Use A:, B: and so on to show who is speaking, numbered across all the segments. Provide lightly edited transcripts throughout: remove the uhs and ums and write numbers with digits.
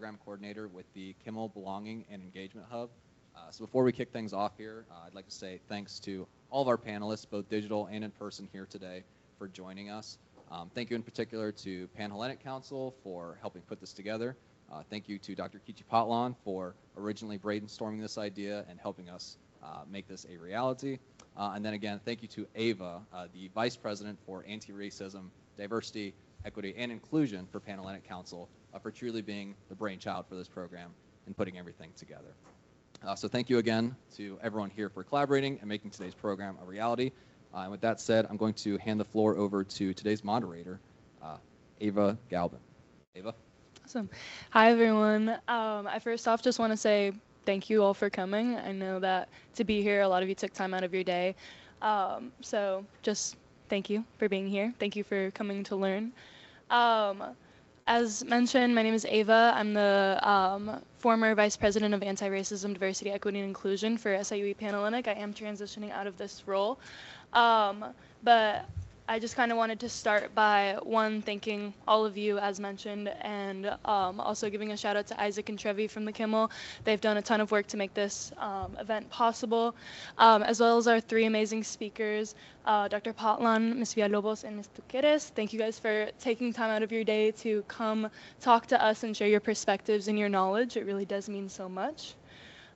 A: program coordinator with the Kimmel Belonging and Engagement Hub. So before we kick things off here, I'd like to say thanks to all of our panelists, both digital and in person here today, for joining us. Thank you in particular to Pan-Hellenic Council for helping put this together. Thank you to Dr. Kichwa Patlan for originally brainstorming this idea and helping us make this a reality. And then again, thank you to Ava, the Vice President for Anti-Racism, Diversity, Equity, and Inclusion for Pan-Hellenic Council, for truly being the brainchild for this program and putting everything together. So thank you again to everyone here for collaborating and making today's program a reality. And with that said, I'm going to hand the floor over to today's moderator, Ava Galvin. Ava?
B: Awesome. Hi, everyone. I first off just want to say thank you all for coming. I know that to be here, a lot of you took time out of your day. So just thank you for being here. Thank you for coming to learn. As mentioned, my name is Ava. I'm the former Vice President of Anti-Racism, Diversity, Equity, and Inclusion for SIUE Pan-Hellenic. I am transitioning out of this role. But I just kind of wanted to start by, one, thanking all of you, as mentioned, and also giving a shout out to Isaac and Trevi from the Kimmel. They've done a ton of work to make this event possible, as well as our three amazing speakers, Dr. Patlan, Ms. Villalobos, and Ms. Tuquerrez. Thank you guys for taking time out of your day to come talk to us and share your perspectives and your knowledge. It really does mean so much.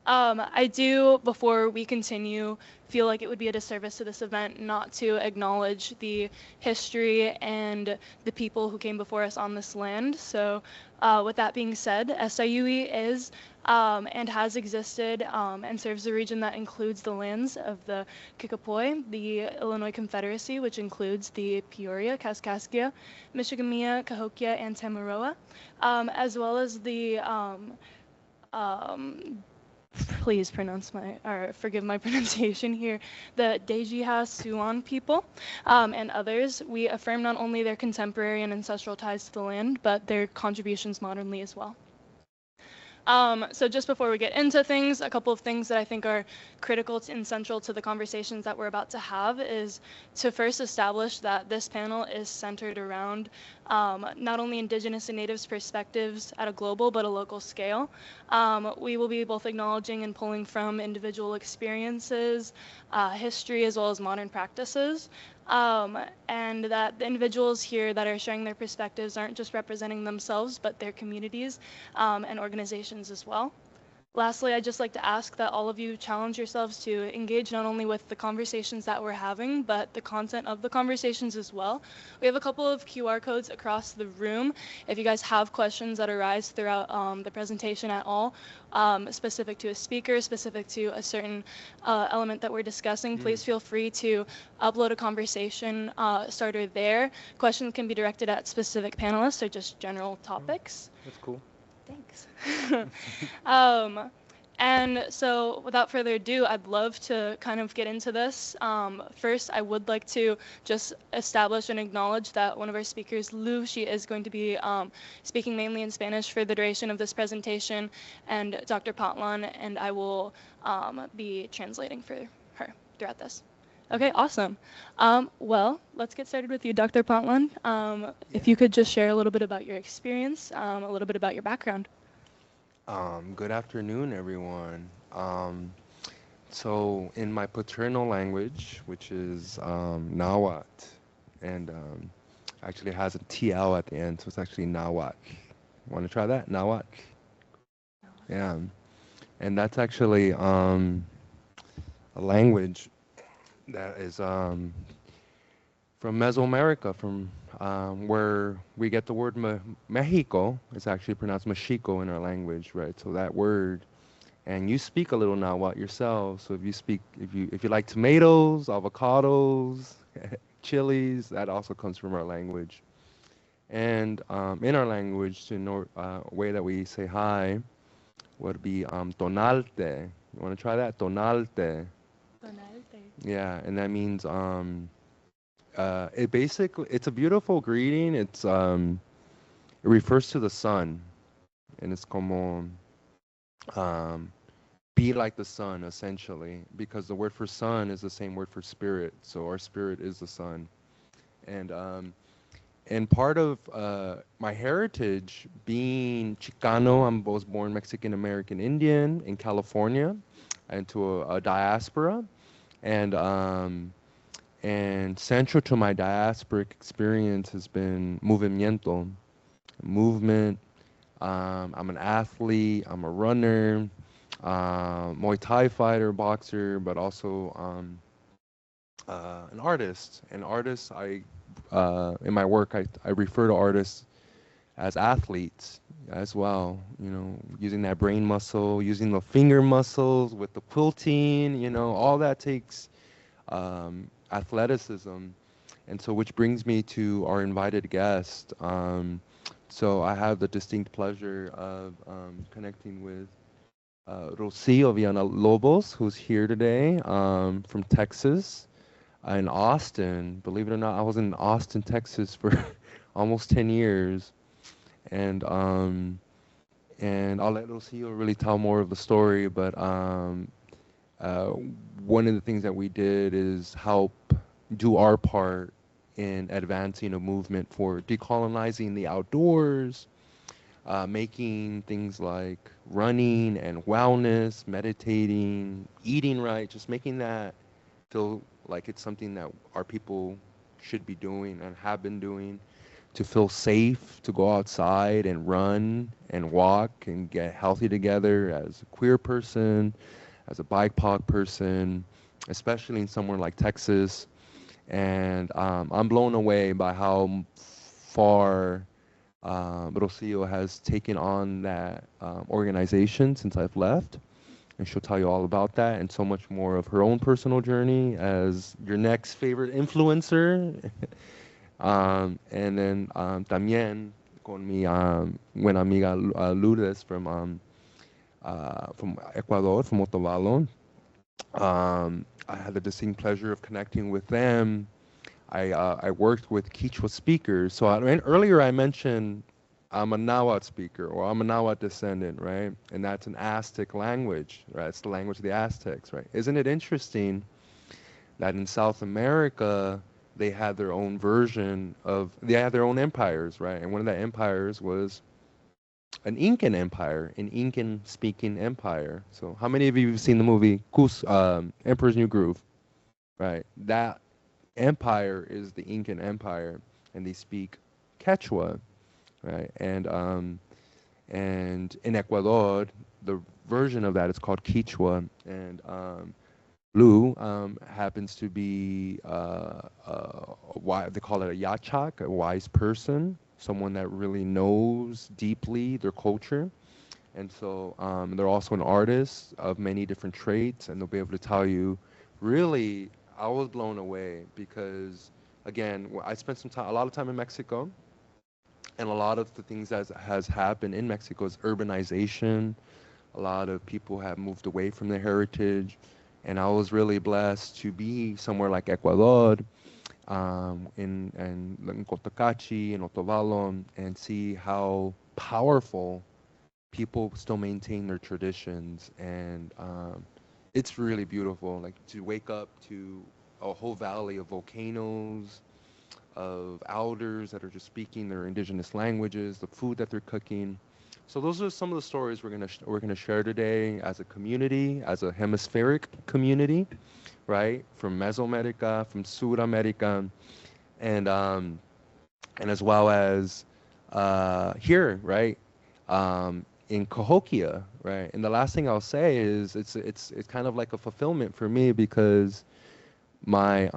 B: I do, before we continue, feel like it would be a disservice to this event not to acknowledge the history and the people who came before us on this land. So with that being said, SIUE is and has existed and serves a region that includes the lands of the Kickapoo, the Illinois Confederacy, which includes the Peoria, Kaskaskia, Michigamia, Cahokia, and Tamaroa, as well as the please forgive my pronunciation here, the Dejiha Suan people and others. We affirm not only their contemporary and ancestral ties to the land, but their contributions modernly as well. So just before we get into things, a couple of things that I think are critical and central to the conversations that we're about to have is to first establish that this panel is centered around not only Indigenous and Natives perspectives at a global but a local scale. We will be both acknowledging and pulling from individual experiences, history, as well as modern practices. And that the individuals here that are sharing their perspectives aren't just representing themselves, but their communities and organizations as well. Lastly, I'd just like to ask that all of you challenge yourselves to engage not only with the conversations that we're having, but the content of the conversations as well. We have a couple of QR codes across the room. If you guys have questions that arise throughout the presentation at all, specific to a speaker, specific to a certain element that we're discussing, please feel free to upload a conversation starter there. Questions can be directed at specific panelists or just general topics.
C: That's cool.
B: Thanks. And so without further ado, I'd love to kind of get into this. First, I would like to just establish and acknowledge that one of our speakers, Lou, she is going to be speaking mainly in Spanish for the duration of this presentation, and Dr. Patlan and I will be translating for her throughout this. Okay, awesome. Well, let's get started with you, Dr. Patlan. If you could just share a little bit about your experience, a little bit about your background.
C: Good afternoon, everyone. So in my paternal language, which is Nahuatl, and actually has a TL at the end, so it's actually Nahuatl. Want to try that? Nahuatl? Yeah. And that's actually a language that is from Mesoamerica, from where we get the word Mexico. It's actually pronounced Mexico in our language, right? So that word, and you speak a little Nahuatl yourself. So if you like tomatoes, avocados, chilies, that also comes from our language. And in our language, the way that we say hi would be tonalte. You want to try that? Tonalte. Yeah, and that means it's a beautiful greeting. It refers to the sun, and it's como be like the sun, essentially, because the word for sun is the same word for spirit. So our spirit is the sun, and and part of my heritage being Chicano, I was born Mexican American Indian in California, into a diaspora, and central to my diasporic experience has been movimiento, movement. I'm an athlete. I'm a runner, Muay Thai fighter, boxer, but also an artist. And artists, in my work, I refer to artists as athletes as well. You know, using that brain muscle, using the finger muscles with the quilting. You know, all that takes athleticism. And so, which brings me to our invited guest. So I have the distinct pleasure of connecting with Rocio Villalobos, who's here today from Texas, in Austin. Believe it or not, I was in Austin, Texas for almost 10 years. And I'll let Rocio really tell more of the story, but one of the things that we did is help do our part in advancing a movement for decolonizing the outdoors, making things like running and wellness, meditating, eating right, just making that feel like it's something that our people should be doing and have been doing, to feel safe, to go outside and run and walk and get healthy together as a queer person, as a BIPOC person, especially in somewhere like Texas. And I'm blown away by how far Rocio has taken on that organization since I've left. And she'll tell you all about that and so much more of her own personal journey as your next favorite influencer. And then también con mi buena amiga Lourdes from Ecuador, from Otavalo. I had the distinct pleasure of connecting with them. I worked with Kichwa speakers. So earlier I mentioned I'm a Nahuatl speaker, or I'm a Nahuatl descendant, right? And that's an Aztec language, right? It's the language of the Aztecs, right? Isn't it interesting that in South America, they had their own they had their own empires, right? And one of the empires was an Incan empire, an Incan-speaking empire. So how many of you have seen the movie Emperor's New Groove, right? That empire is the Incan empire, and they speak Quechua, right? And in Ecuador, the version of that is called Kichwa, and Lu happens to be they call it a yachak, a wise person, someone that really knows deeply their culture. And so they're also an artist of many different traits, and they'll be able to tell you, really, I was blown away because, again, I spent a lot of time in Mexico, and a lot of the things that has happened in Mexico is urbanization. A lot of people have moved away from their heritage, and I was really blessed to be somewhere like Ecuador, in Cotacachi, in Otavalo, and see how powerful people still maintain their traditions. And it's really beautiful, like to wake up to a whole valley of volcanoes, of elders that are just speaking their indigenous languages, the food that they're cooking. So those are some of the stories we're gonna share today as a community, as a hemispheric community, right? From Mesoamerica, from Sudamerica, and as well as here, right? In Cahokia, right? And the last thing I'll say is it's kind of like a fulfillment for me because my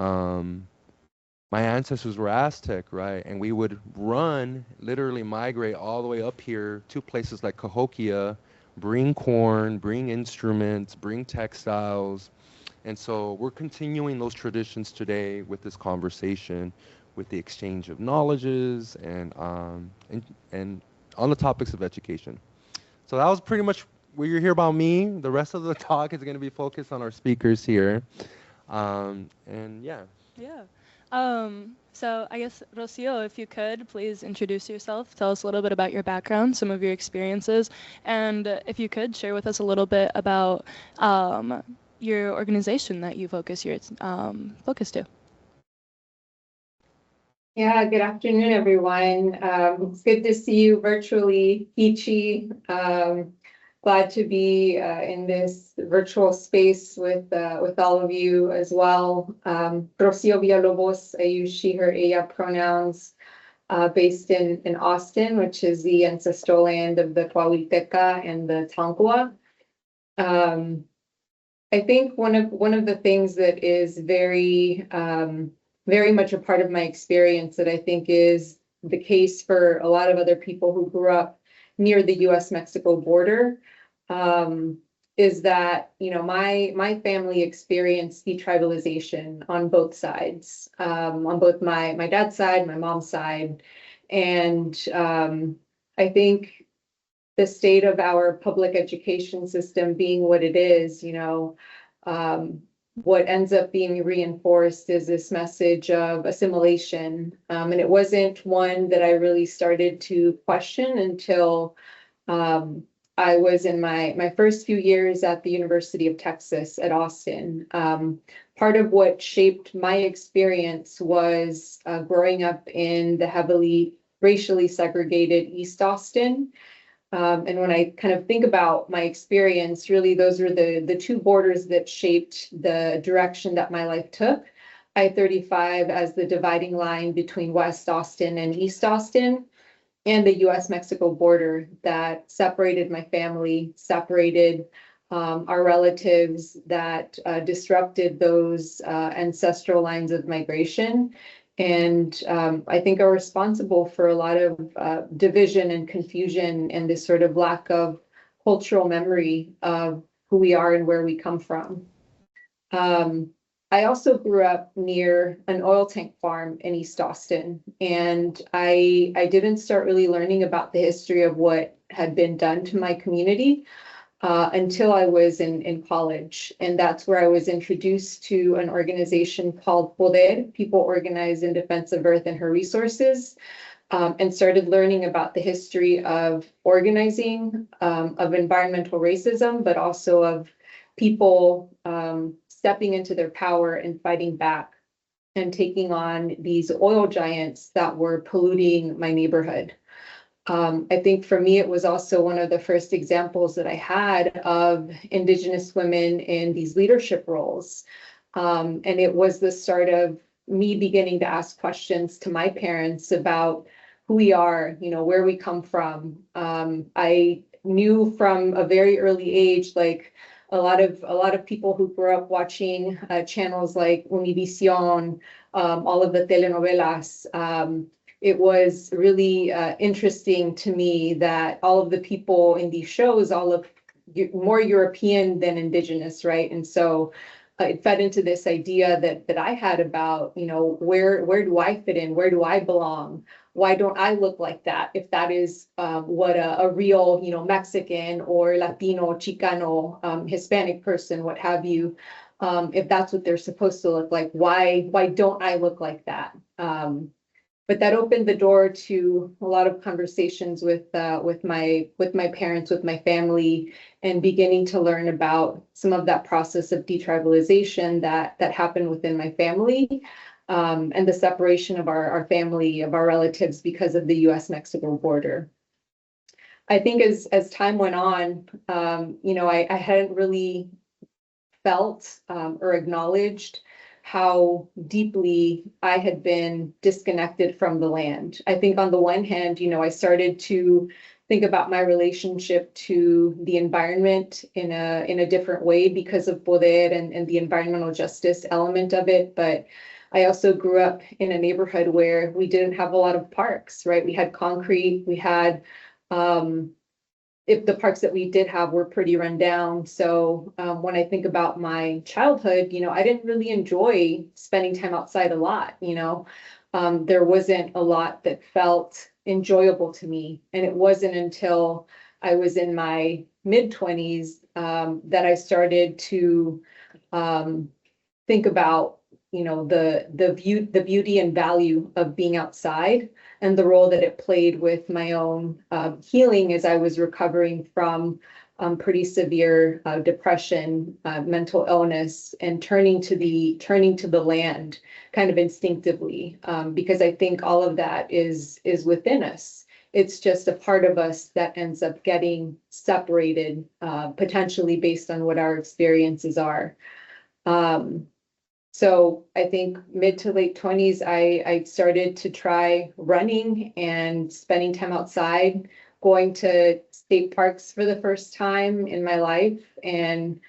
C: my ancestors were Aztec, right? And we would literally migrate all the way up here to places like Cahokia, bring corn, bring instruments, bring textiles. And so we're continuing those traditions today with this conversation, with the exchange of knowledges and on the topics of education. So that was pretty much what you hear about me. The rest of the talk is going to be focused on our speakers here. And yeah.
B: Yeah. So I guess, Rocio, if you could, please introduce yourself. Tell us a little bit about your background, some of your experiences, and if you could, share with us a little bit about your organization that you focus to.
D: Yeah, good afternoon, everyone. It's good to see you virtually, Kichi. Glad to be in this virtual space with all of you as well. Rocio Villalobos, I use she, her, ella pronouns, based in Austin, which is the ancestral land of the Huahuiteca and the Tongva. I think one of the things that is very much a part of my experience that I think is the case for a lot of other people who grew up near the U.S.-Mexico border, is that, you know, my family experienced detribalization on both sides, on both my dad's side, my mom's side, and I think the state of our public education system being what it is, you know, what ends up being reinforced is this message of assimilation. And it wasn't one that I really started to question until I was in my first few years at the University of Texas at Austin. Part of what shaped my experience was growing up in the heavily racially segregated East Austin. And when I kind of think about my experience, really those were the two borders that shaped the direction that my life took. I-35 as the dividing line between West Austin and East Austin, and the US-Mexico border that separated my family, separated our relatives, that disrupted those ancestral lines of migration. And I think are responsible for a lot of division and confusion and this sort of lack of cultural memory of who we are and where we come from. I also grew up near an oil tank farm in East Austin, and I didn't start really learning about the history of what had been done to my community until I was in college. And that's where I was introduced to an organization called Poder, People Organized in Defense of Earth and Her Resources, and started learning about the history of organizing, of environmental racism, but also of people stepping into their power and fighting back and taking on these oil giants that were polluting my neighborhood. I think for me, it was also one of the first examples that I had of Indigenous women in these leadership roles. And it was the start of me beginning to ask questions to my parents about who we are, you know, where we come from. I knew from a very early age, like a lot of people who grew up watching channels like Univision, all of the telenovelas, it was really interesting to me that all of the people in these shows, all of more European than Indigenous, right? And so it fed into this idea that I had about, you know, where do I fit in? Where do I belong? Why don't I look like that? If that is what a real, you know, Mexican or Latino, Chicano, Hispanic person, what have you, if that's what they're supposed to look like, why don't I look like that? But that opened the door to a lot of conversations with my parents, with my family, and beginning to learn about some of that process of detribalization that happened within my family, and the separation of our family, of our relatives, because of the U.S.-Mexico border. I think as time went on, you know, I hadn't really felt or acknowledged how deeply I had been disconnected from the land. I think on the one hand, you know, I started to think about my relationship to the environment in a different way because of Poder and the environmental justice element of it. But I also grew up in a neighborhood where we didn't have a lot of parks, right? We had concrete, we had if the parks that we did have were pretty run down. So when I think about my childhood, you know, I didn't really enjoy spending time outside a lot, you know. There wasn't a lot that felt enjoyable to me. And it wasn't until I was in my mid-20s that I started to think about you know, the beauty and value of being outside and the role that it played with my own healing as I was recovering from pretty severe depression, mental illness, and turning to the land kind of instinctively, because I think all of that is within us. It's just a part of us that ends up getting separated, potentially based on what our experiences are. So I think mid to late 20s, I started to try running and spending time outside, going to state parks for the first time in my life, and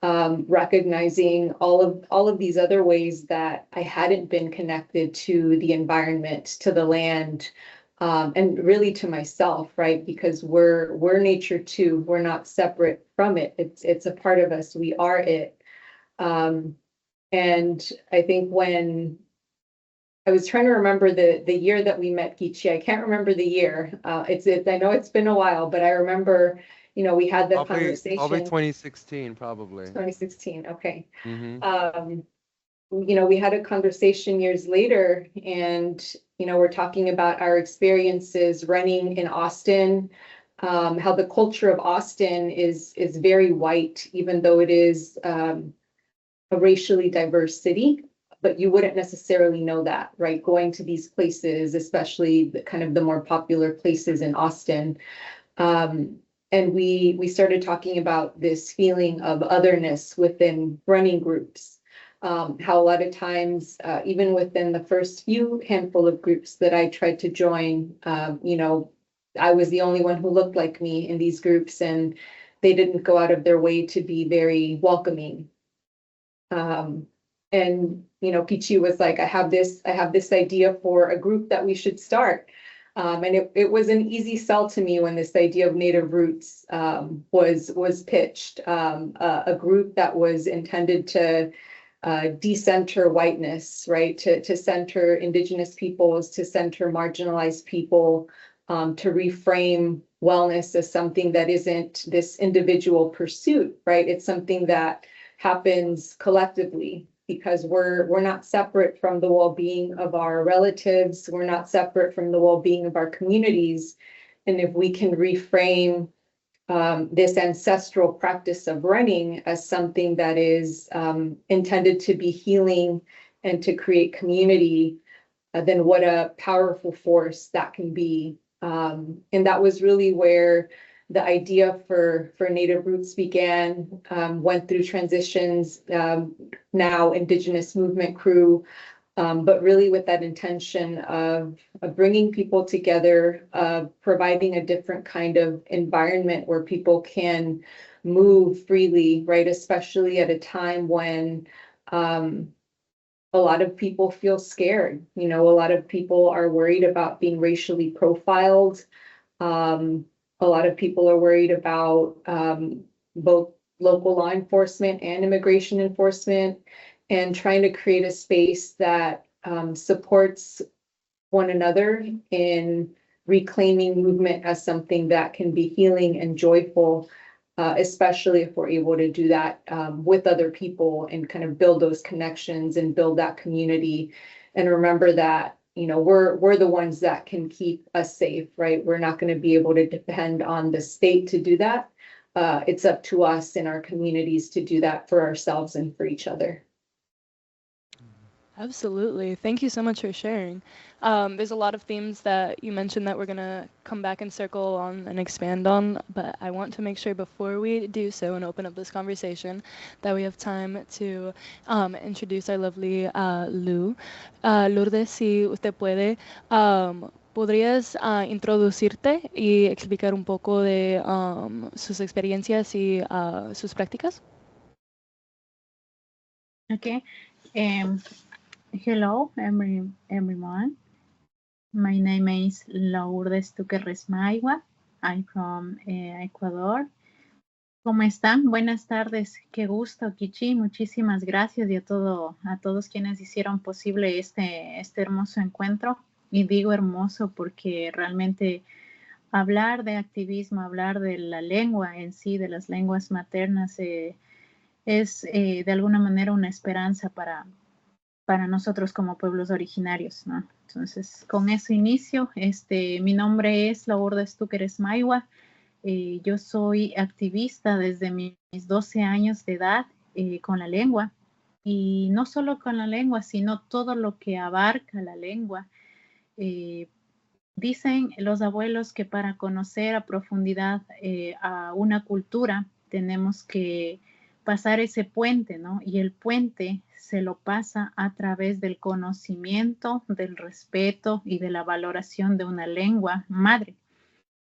D: recognizing all of these other ways that I hadn't been connected to the environment, to the land, and really to myself, right? Because we're nature too. We're not separate from it. It's a part of us. We are it. And I think when I was trying to remember the year that we met Kichwa, I can't remember the year. I know it's been a while, but I remember, you know, we had the conversation.
C: Probably 2016, probably.
D: 2016, okay.
C: Mm-hmm.
D: You know, we had a conversation years later, and, you know, we're talking about our experiences running in Austin, how the culture of Austin is very white, even though it is a racially diverse city, but you wouldn't necessarily know that, right? Going to these places, especially the kind of the more popular places in Austin. And we started talking about this feeling of otherness within running groups. How a lot of times, even within the first few handful of groups that I tried to join, you know, I was the only one who looked like me in these groups, and they didn't go out of their way to be very welcoming. And, you know, Qui'chi was like, I have this idea for a group that we should start. And it was an easy sell to me when this idea of Native Roots was pitched, a group that was intended to decenter whiteness, right? To center Indigenous peoples, to center marginalized people, to reframe wellness as something that isn't this individual pursuit, right? It's something that happens collectively, because we're not separate from the well-being of our relatives. We're not separate from the well-being of our communities. And if we can reframe this ancestral practice of running as something that is intended to be healing and to create community, then what a powerful force that can be. And that was really where the idea for Native Roots began, went through transitions, now Indigenous Movement Crew, but really with that intention of bringing people together, providing a different kind of environment where people can move freely, right? Especially at a time when a lot of people feel scared. You know, a lot of people are worried about being racially profiled. A lot of people are worried about both local law enforcement and immigration enforcement, and trying to create a space that supports one another in reclaiming movement as something that can be healing and joyful, especially if we're able to do that with other people and kind of build those connections and build that community. And remember that, you know, we're the ones that can keep us safe, right? We're not going to be able to depend on the state to do that. It's up to us in our communities to do that for ourselves and for each other.
B: Absolutely. Thank you so much for sharing. There's a lot of themes that you mentioned that we're going to come back and circle on and expand on, but I want to make sure before we do so and open up this conversation that we have time to introduce our lovely Lu. Lourdes, si usted puede, ¿podrías introducirte y explicar un poco de sus experiencias y sus prácticas?
E: Okay. Hello, everyone. My name is Lourdes Tuquerrez. I'm from Ecuador. ¿Cómo están? Buenas tardes. Qué gusto, Qui'chi. Muchísimas gracias y a todos quienes hicieron posible este hermoso encuentro. Y digo hermoso porque realmente hablar de activismo, hablar de la lengua en sí, de las lenguas maternas, es de alguna manera una esperanza para para nosotros como pueblos originarios, ¿no? Entonces, con eso inicio. Mi nombre es Lourdes Tuquerrez Maiwa. Yo soy activista desde mis 12 años de edad con la lengua. Y no solo con la lengua, sino todo lo que abarca la lengua. Dicen los abuelos que para conocer a profundidad a una cultura tenemos que pasar ese puente, ¿no? Y el puente se lo pasa a través del conocimiento, del respeto y de la valoración de una lengua madre.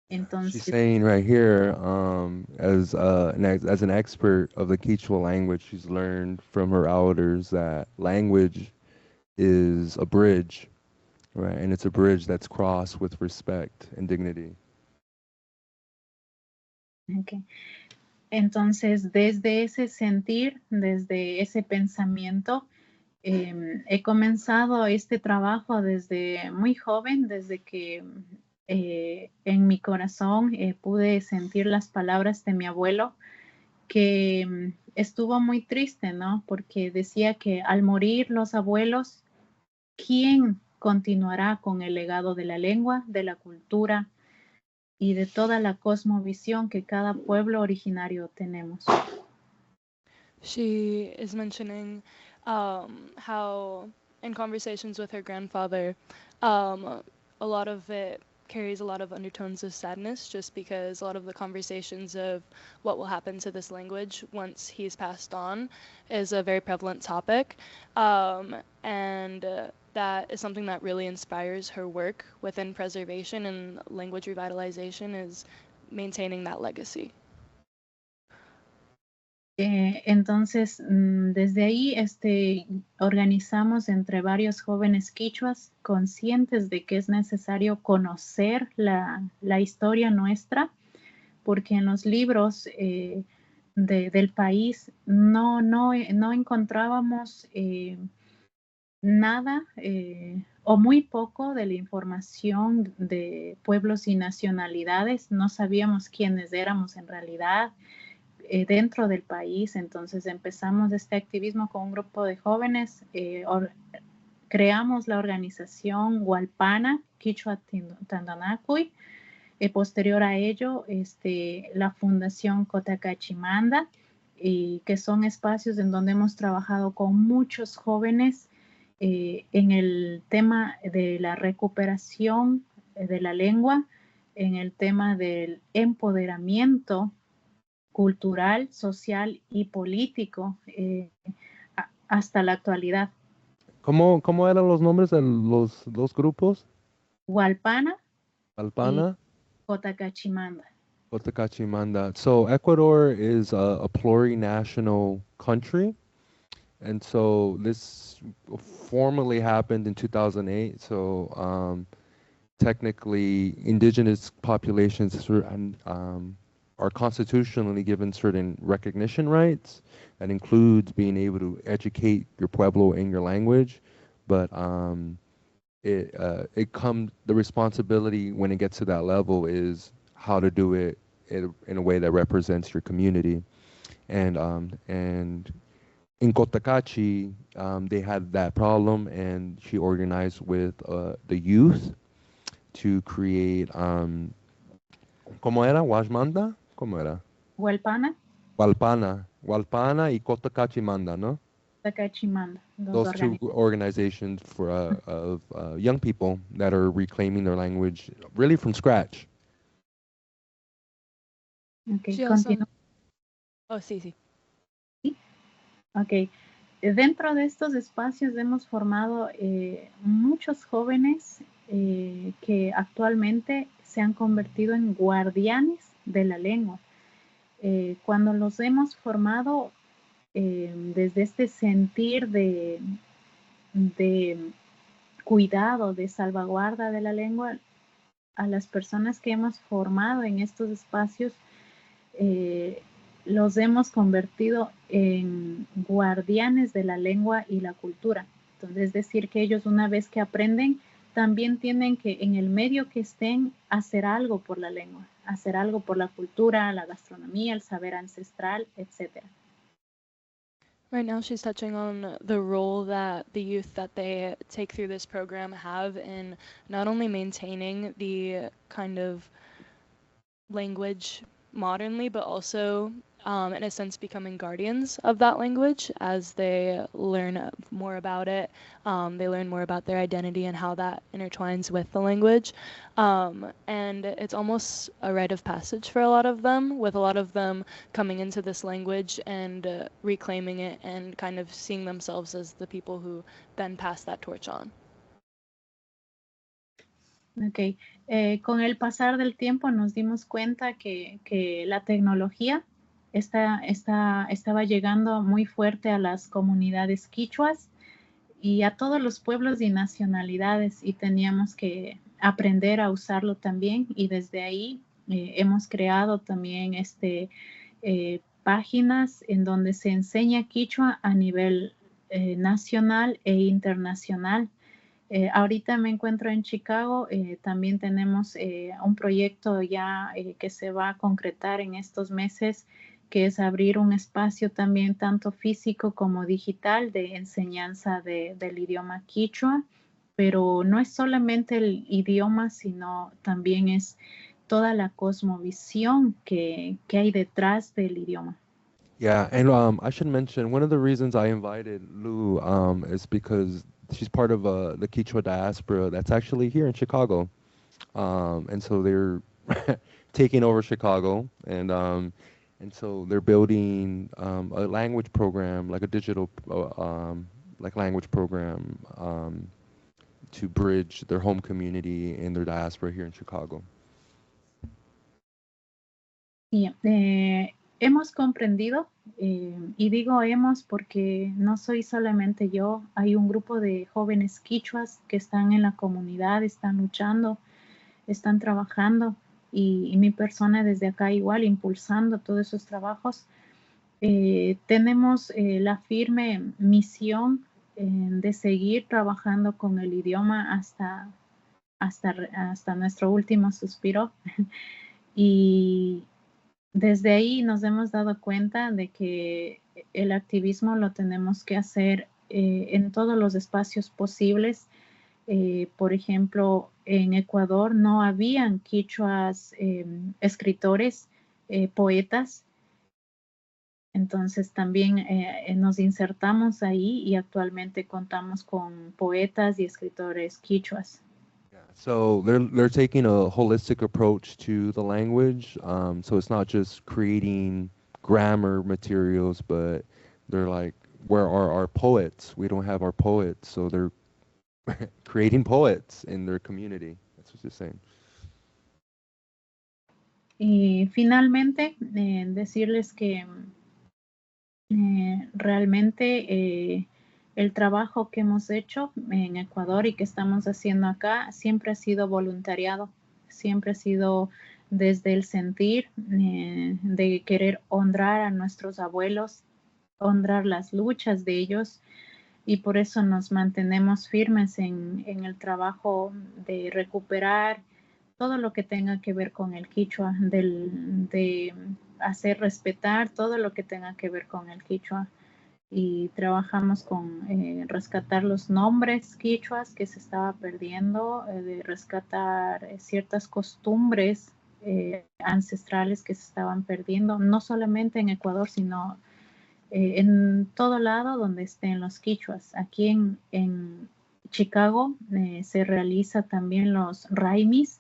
C: She's
E: Entonces,
C: saying right here, as an expert of the Kichwa language, she's learned from her elders that language is a bridge, right? And it's a bridge that's crossed with respect and dignity.
E: okay. Entonces, desde ese sentir, desde ese pensamiento, he comenzado este trabajo desde muy joven, desde que en mi corazón pude sentir las palabras de mi abuelo, que estuvo muy triste, ¿no? Porque decía que al morir los abuelos, ¿quién continuará con el legado de la lengua, de la cultura y de toda la cosmovisión que cada pueblo originario tenemos?
B: She is mentioning how in conversations with her grandfather, a lot of it carries a lot of undertones of sadness, just because a lot of the conversations of what will happen to this language once he's passed on is a very prevalent topic. And that is something that really inspires her work within preservation and language revitalization, is maintaining that legacy.
E: Entonces, desde ahí organizamos entre varios jóvenes quichuas conscientes de que es necesario conocer la historia nuestra, porque en los libros del país no encontrábamos nada o muy poco de la información de pueblos y nacionalidades. No sabíamos quiénes éramos en realidad dentro del país. Entonces empezamos este activismo con un grupo de jóvenes, creamos la organización Hualpana, Kichwa Tandanacuy, posterior a ello la Fundación Cotacachimanda, y que son espacios en donde hemos trabajado con muchos jóvenes en el tema de la recuperación de la lengua, en el tema del empoderamiento cultural, social y político hasta la actualidad.
C: ¿Cómo eran los nombres de los dos grupos?
E: Hualpana
C: Alpana,
E: y Cotacachimanda.
C: Cotacachimanda. So Ecuador is a plurinational country. And so this formally happened in 2008. So technically, indigenous populations are constitutionally given certain recognition rights. That includes being able to educate your pueblo in your language, but the responsibility when it gets to that level is how to do it in a way that represents your community. And in Cotacachi, they had that problem, and she organized with the youth to create, ¿cómo era? ¿Washmanda? ¿Cómo era?
E: Hualpana.
C: Hualpana y Cotacachimanda, ¿no?
E: Cotacachimanda.
C: Those two organizations for of young people that are reclaiming their language really from scratch.
E: Okay,
B: She also-
E: continúa.
B: Oh, sí.
E: Ok. Dentro de estos espacios hemos formado muchos jóvenes que actualmente se han convertido en guardianes de la lengua. Cuando los hemos formado desde este sentir de cuidado, de salvaguarda de la lengua, a las personas que hemos formado en estos espacios, los hemos convertido en guardianes de la lengua y la cultura. Entonces, es decir, que ellos una vez que aprenden, también tienen que en el medio que estén hacer algo por la lengua, hacer algo por la cultura, la gastronomía, el saber ancestral, etc.
B: Right now, she's touching on the role that the youth that they take through this program have in not only maintaining the kind of language modernly, but also, in a sense, becoming guardians of that language as they learn more about it. They learn more about their identity and how that intertwines with the language. And it's almost a rite of passage for a lot of them, with a lot of them coming into this language and reclaiming it and kind of seeing themselves as the people who then pass that torch on.
E: Ok, con el pasar del tiempo nos dimos cuenta que la tecnología estaba llegando muy fuerte a las comunidades quichuas y a todos los pueblos y nacionalidades, y teníamos que aprender a usarlo también, y desde ahí hemos creado también páginas en donde se enseña quichua a nivel nacional e internacional. Ahorita me encuentro en Chicago, también tenemos un proyecto ya que se va a concretar en estos meses, que es abrir un espacio también tanto físico como digital de enseñanza del idioma quichua, pero no es solamente el idioma, sino también es toda la cosmovisión que hay detrás del idioma.
C: Yeah, and I should mention one of the reasons I invited Lou is because she's part of the Kichwa diaspora that's actually here in Chicago, and so they're taking over Chicago, and so they're building a language program, like a digital like language program to bridge their home community and their diaspora here in Chicago.
E: Y, hemos comprendido, y digo hemos porque no soy solamente yo, hay un grupo de jóvenes quichuas que están en la comunidad, están luchando, están trabajando, y mi persona desde acá igual impulsando todos esos trabajos. Tenemos la firme misión de seguir trabajando con el idioma hasta nuestro último suspiro. Y desde ahí nos hemos dado cuenta de que el activismo lo tenemos que hacer en todos los espacios posibles. Por ejemplo, en Ecuador no habían quichuas escritores, poetas. Entonces también nos insertamos ahí y actualmente contamos con poetas y escritores quichuas.
C: So they're taking a holistic approach to the language. So it's not just creating grammar materials, but they're like, where are our poets? We don't have our poets, so they're creating poets in their community. That's what you're saying.
E: Y finalmente, decirles que realmente el trabajo que hemos hecho en Ecuador y que estamos haciendo acá siempre ha sido voluntariado, siempre ha sido desde el sentir de querer honrar a nuestros abuelos, honrar las luchas de ellos, y por eso nos mantenemos firmes en el trabajo de recuperar todo lo que tenga que ver con el quichua, de hacer respetar todo lo que tenga que ver con el quichua. Y trabajamos con rescatar los nombres quichuas que se estaba perdiendo, de rescatar ciertas costumbres ancestrales que se estaban perdiendo, no solamente en Ecuador, sino en todo lado donde estén los quichuas. Aquí en Chicago se realiza también los raimis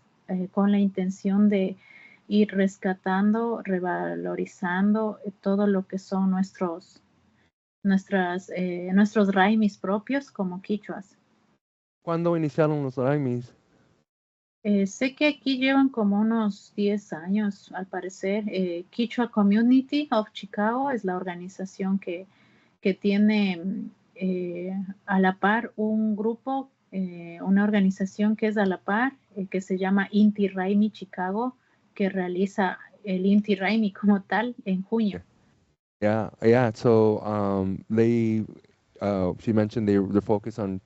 E: con la intención de ir rescatando, revalorizando todo lo que son nuestros raimis propios como quichuas.
C: ¿Cuándo iniciaron los raimis?
E: Sé que aquí llevan como unos 10 años, al parecer. Kichwa Community of Chicago es la organización que tiene a la par un grupo, una organización que es a la par, que se llama Inti Raimi Chicago, que realiza el Inti Raimi como tal en junio.
C: Yeah. So she mentioned they're focused on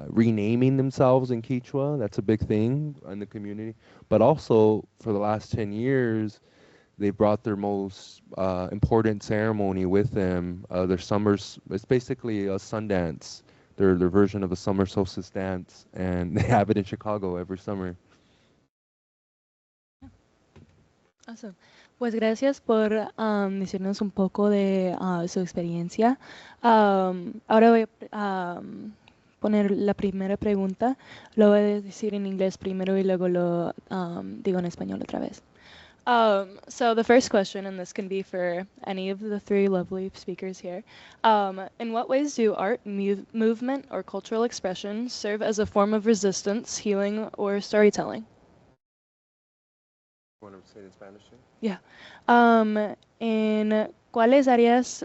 C: renaming themselves in Kichwa. That's a big thing in the community. But also for the last 10 years, they brought their most important ceremony with them. Their summers, it's basically a sun dance, their version of a summer solstice dance, and they have it in Chicago every summer.
B: Awesome. Pues gracias por decirnos un poco de su experiencia. Ahora voy a poner la primera pregunta. Lo voy a decir en inglés primero y luego lo digo en español otra vez. So the first question, and this can be for any of the three lovely speakers here, in what ways do art, movement, or cultural expression serve as a form of resistance, healing, or storytelling?
C: Want to say it in Spanish?
B: Yeah. ¿En cuáles áreas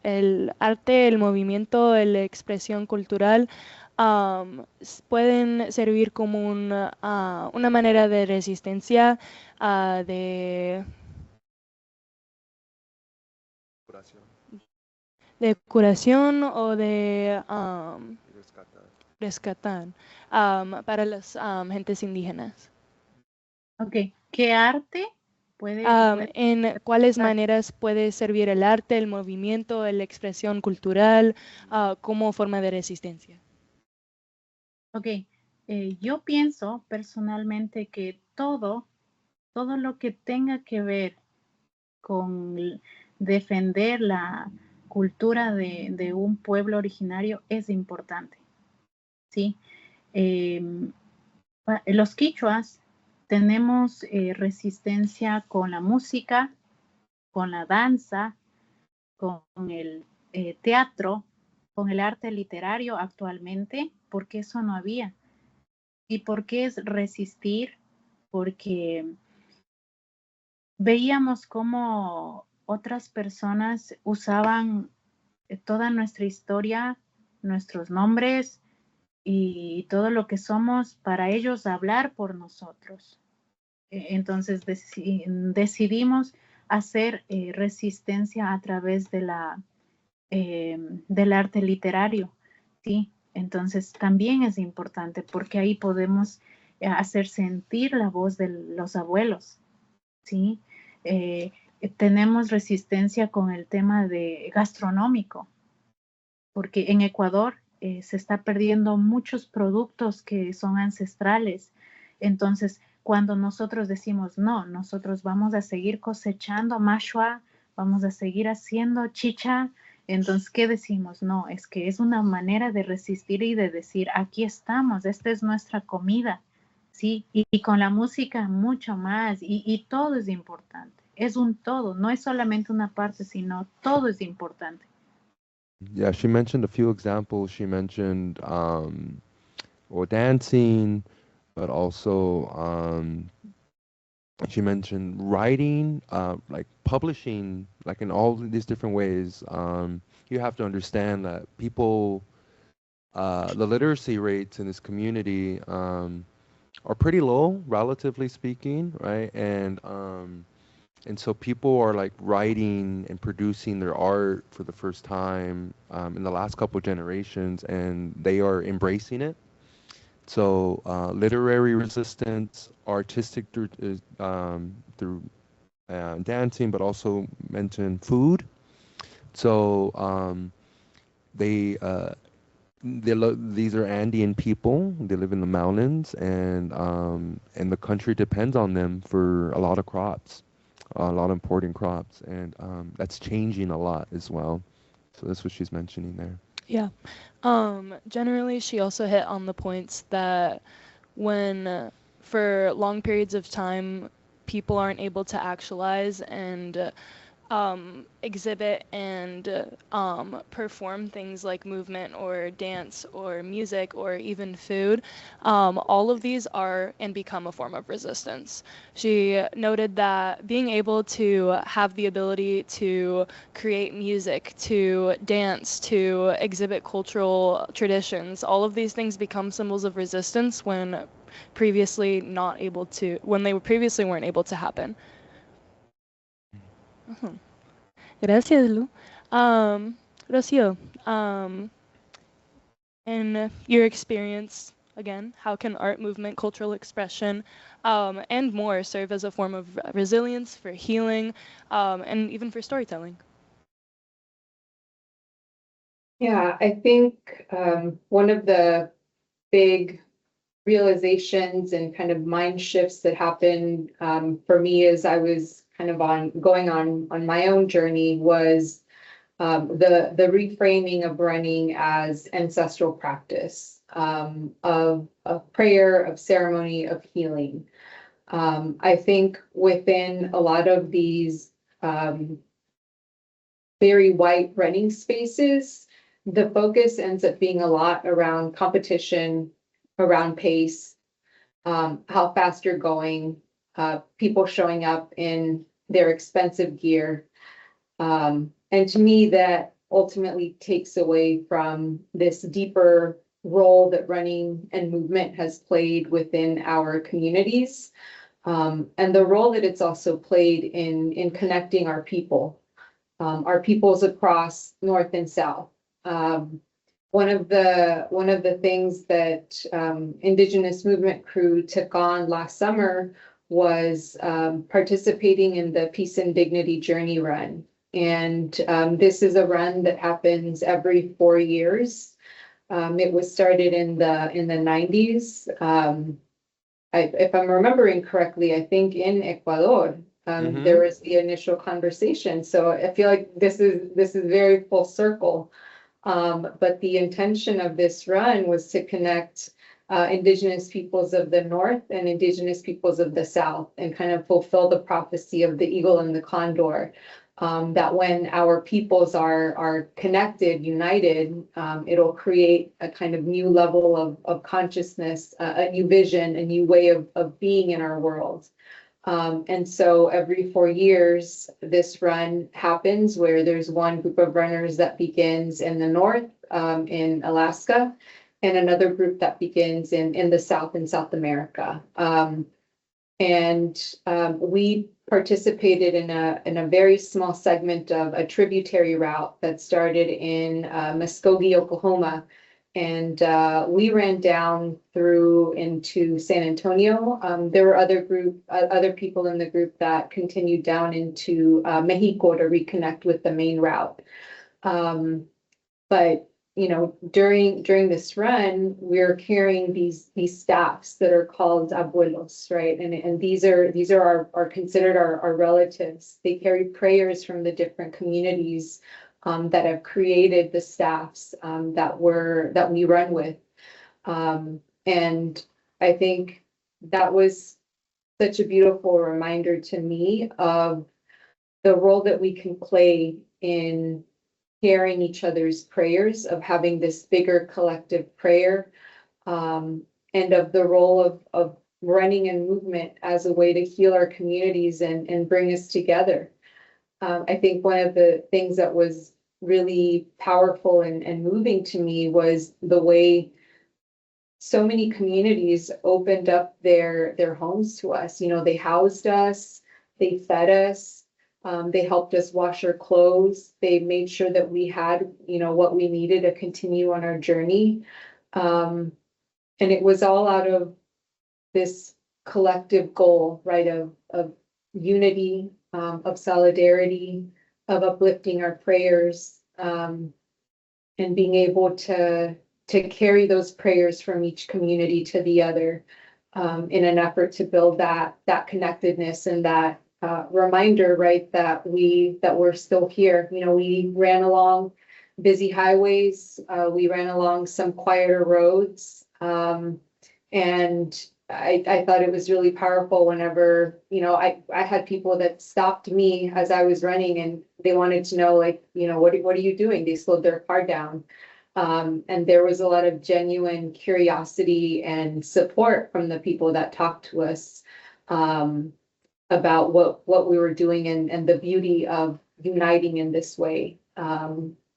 B: el arte, el movimiento, la expresión cultural pueden servir como una manera de resistencia, de curación o de rescatar para las gentes indígenas?
E: Ok, ¿qué arte puede
B: ¿En cuáles maneras puede servir el arte, el movimiento, la expresión cultural como forma de resistencia?
E: Ok, yo pienso personalmente que todo lo que tenga que ver con defender la cultura de un pueblo originario es importante, ¿sí? Los quichuas tenemos resistencia con la música, con la danza, con el teatro, con el arte literario actualmente, porque eso no había. ¿Y por qué es resistir? Porque veíamos cómo otras personas usaban toda nuestra historia, nuestros nombres y todo lo que somos para ellos hablar por nosotros. Entonces decidimos hacer resistencia a través de del arte literario, ¿sí? Entonces también es importante porque ahí podemos hacer sentir la voz de los abuelos, ¿sí? Tenemos resistencia con el tema de gastronómico, porque en Ecuador se está perdiendo muchos productos que son ancestrales. Entonces, cuando nosotros decimos, no, nosotros vamos a seguir cosechando mashua, vamos a seguir haciendo chicha, entonces, ¿qué decimos? No, es que es una manera de resistir y de decir, aquí estamos, esta es nuestra comida, ¿sí? Y con la música mucho más, y todo es importante, es un todo, no es solamente una parte, sino todo es importante.
C: Yeah, she mentioned a few examples. She mentioned or dancing, but also she mentioned writing, like publishing, like in all these different ways. You have to understand that people, the literacy rates in this community are pretty low, relatively speaking, right? And so people are like writing and producing their art for the first time in the last couple of generations, and they are embracing it. So literary resistance, artistic through dancing, but also mentioned food. So these are Andean people. They live in the mountains, and the country depends on them for a lot of crops, a lot of important crops, and that's changing a lot as well. So that's what she's mentioning there.
B: Yeah. Generally, she also hit on the points that when, for long periods of time, people aren't able to actualize and exhibit and perform things like movement or dance or music or even food, all of these are and become a form of resistance. She noted that being able to have the ability to create music, to dance, to exhibit cultural traditions, all of these things become symbols of resistance when they previously weren't able to happen. Gracias, Lu. Rocio, in your experience again, how can art, movement, cultural expression, and more serve as a form of resilience, for healing, and even for storytelling?
D: Yeah, I think one of the big realizations and kind of mind shifts that happened for me as I was kind of going on my own journey was the reframing of running as ancestral practice of prayer, of ceremony, of healing. I think within a lot of these very white running spaces, the focus ends up being a lot around competition, around pace, how fast you're going, people showing up in their expensive gear. And to me, that ultimately takes away from this deeper role that running and movement has played within our communities, and the role that it's also played in connecting our peoples across North and South. One of the things that Indigenous movement crew took on last summer was participating in the Peace and Dignity Journey Run. And this is a run that happens every 4 years. It was started in the 90s. If I'm remembering correctly, I think in Ecuador, there was the initial conversation. So I feel like this is very full circle. But the intention of this run was to connect Indigenous peoples of the North and Indigenous peoples of the South, and kind of fulfill the prophecy of the eagle and the condor. That when our peoples are connected, united, it'll create a kind of new level of consciousness, a new vision, a new way of being in our world. And so every 4 years, this run happens where there's one group of runners that begins in the north, in Alaska, and another group that begins in the South, in South America. We participated in a very small segment of a tributary route that started in Muskogee, Oklahoma. And we ran down through into San Antonio. There were other people in the group that continued down into Mexico to reconnect with the main route. But you know, during this run, we're carrying these staffs that are called abuelos, right? And these are considered our relatives. They carry prayers from the different communities that have created the staffs that we run with. And I think that was such a beautiful reminder to me of the role that we can play in hearing each other's prayers, of having this bigger collective prayer, and of the role of running and movement as a way to heal our communities and bring us together. I think one of the things that was really powerful and moving to me was the way so many communities opened up their homes to us. You know, they housed us, they fed us, they helped us wash our clothes. They made sure that we had, you know, what we needed to continue on our journey. And it was all out of this collective goal, right, of unity, of solidarity, of uplifting our prayers, and being able to carry those prayers from each community to the other, in an effort to build that connectedness and that reminder, right, that we're still here. You know, we ran along busy highways, we ran along some quieter roads, and I thought it was really powerful whenever, you know, I had people that stopped me as I was running, and they wanted to know, like, you know, what are you doing? They slowed their car down. And there was a lot of genuine curiosity and support from the people that talked to us about what we were doing and the beauty of uniting in this way.